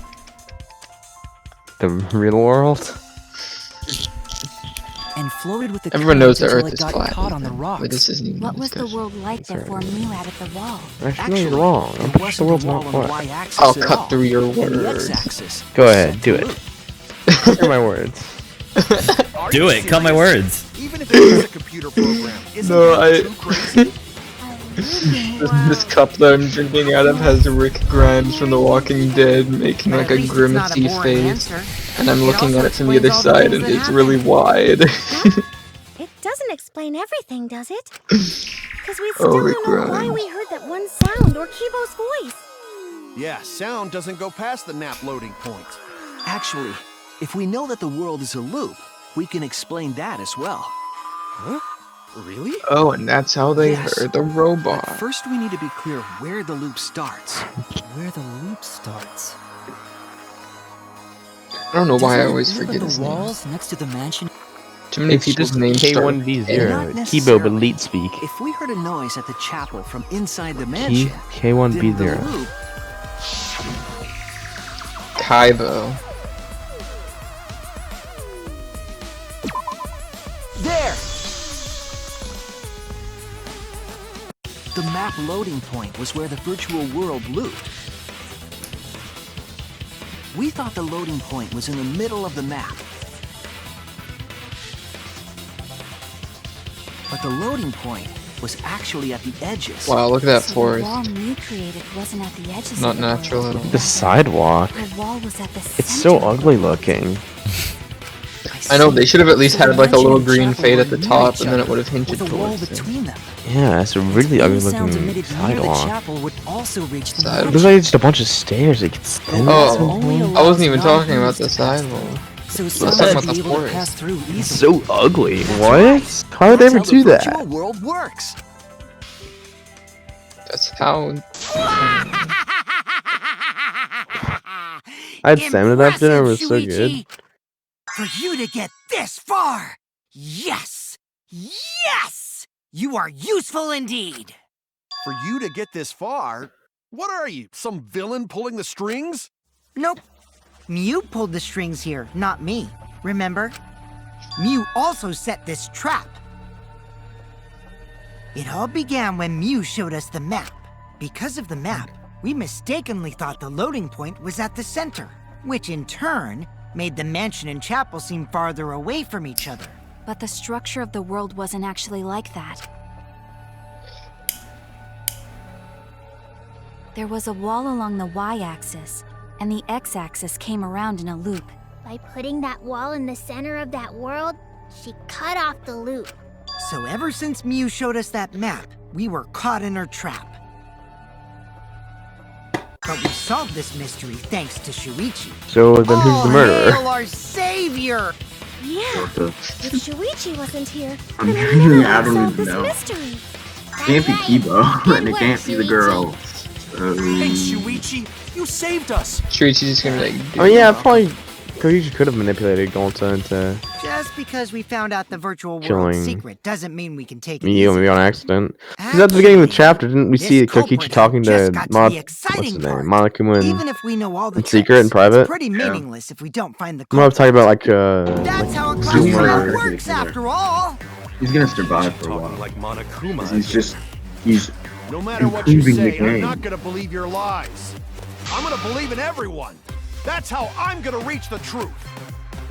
The real world?
and floated with the
Everyone knows the
current
Earth
until
is
it got
flat,
caught on the
but
rocks.
this isn't even
What was the
discussion.
world like before Mew added the wall?
Actually, no, you're wrong. I'm pretty sure the world's not flat.
I'll cut through your words.
Go ahead, do it. Hear my words.
Do it. Cut my words.
Even if it is a computer program, isn't
No,
that too crazy?
This cup that I'm drinking out of has Rick Grimes from The Walking Dead making like a grimacy face, and I'm looking at it from the other side, and it's really wide.
It doesn't doesn't explain everything, does it? Because we still don't know why we heard that one sound or Kibo's voice.
Yeah, sound doesn't go past the map loading point.
Actually, if we know that the world is a loop, we can explain that as well.
Huh? Really?
Oh, and that's how they
Yes.
heard the robot.
But first, we need to be clear where the loop starts.
Where the loop starts.
I don't know why I
Doesn't it
always
loop
forget
at the
his name.
walls next to the mansion?
Too many
It's
people's
just
names start with
K1B0.
Not
Kibo,
necessarily.
but leet speak.
If we heard a noise at the chapel from inside the mansion, then the
K1B0.
loop
Kaibo.
There! The map loading point was where the virtual world looped. We thought the loading point was in the middle of the map. But the loading point was actually at the edges.
Wow, look at that
So
forest.
the wall Mew created wasn't at the edges
Not
of the
natural
world.
at all.
The sidewalk.
The wall was at the
It's so
center of the
ugly
world.
looking.
I know, they should have at least
So the
had like a
mansion
little
and
green
chapel
fade
were
at the
near
top,
each
and then it
other,
would have hinted
with a wall
towards it.
between them.
Yeah, it's a really
Any
ugly
sounds
looking
emitted near the
sidewalk.
chapel would also reach the
It
mansion.
looks like it's just a bunch of stairs. It gets
Oh, I wasn't even talking about the sidewalk.
So
I was
someone
talking
would
about
be
the
able to pass
forest.
through easily.
It's so ugly.
That's
What?
right.
How would they
That's
ever
how
do
the
that?
virtual world works.
That's how.
I had salmon at that dinner. It was so
Impressive,
good.
Shuichi. For you to get this far! Yes! Yes! You are useful indeed!
For you to get this far, what are you, some villain pulling the strings?
Nope. Mew pulled the strings here, not me. Remember? Mew also set this trap. It all began when Mew showed us the map. Because of the map, we mistakenly thought the loading point was at the center, which in turn made the mansion and chapel seem farther away from each other.
But the structure of the world wasn't actually like that. There was a wall along the y-axis, and the x-axis came around in a loop.
By putting that wall in the center of that world, she cut off the loop.
So ever since Mew showed us that map, we were caught in her trap. But we solved this mystery thanks to Shuichi.
So then who's the murderer?
Hail our savior!
Yeah,
What the?
if Shuichi wasn't here,
I'm
then we
I
never
don't
solved
even
this
know.
mystery.
It can't be Kibo, and it can't be the girl.
Thanks, Shuichi. You saved us.
Shuichi's just gonna be like.
Oh yeah, probably Koichi could have manipulated Gonta into
Just because we found out the virtual world
Killing
secret doesn't mean we can take it
Mew
easy.
maybe on accident. Because at the beginning of the chapter, didn't we
This
see
culprit
Kokichi talking
just
to
got to
Mon
the
what's
exciting
his name?
part.
Monokuma
Even
and
if we know all the
in secret and
tricks,
private?
it's pretty meaningless if we don't find the
I'm talking about like
That's how a
like
classroom
Zoomer.
works after all.
He's gonna survive for a
Talking
while.
like Monokuma.
'Cause he's
No matter what you
improving the
say, I'm
game.
not gonna believe your lies. I'm gonna believe in everyone. That's how I'm gonna reach the truth.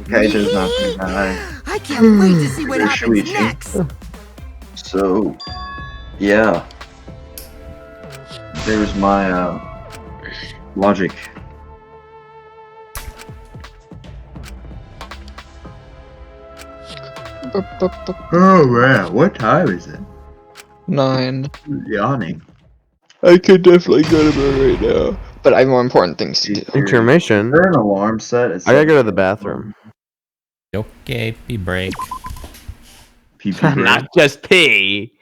Okay, there's nothing bad.
I can't wait to see what
There's
happens
Shuichi.
next.
So, yeah. There's my logic. Oh man, what time is it?
9.
Yawning.
I could definitely go to bed right now, but I have more important things to do.
intermission.
Is there an alarm set?
I gotta go to the bathroom.
Okay, pee break.
PP
Not just pee.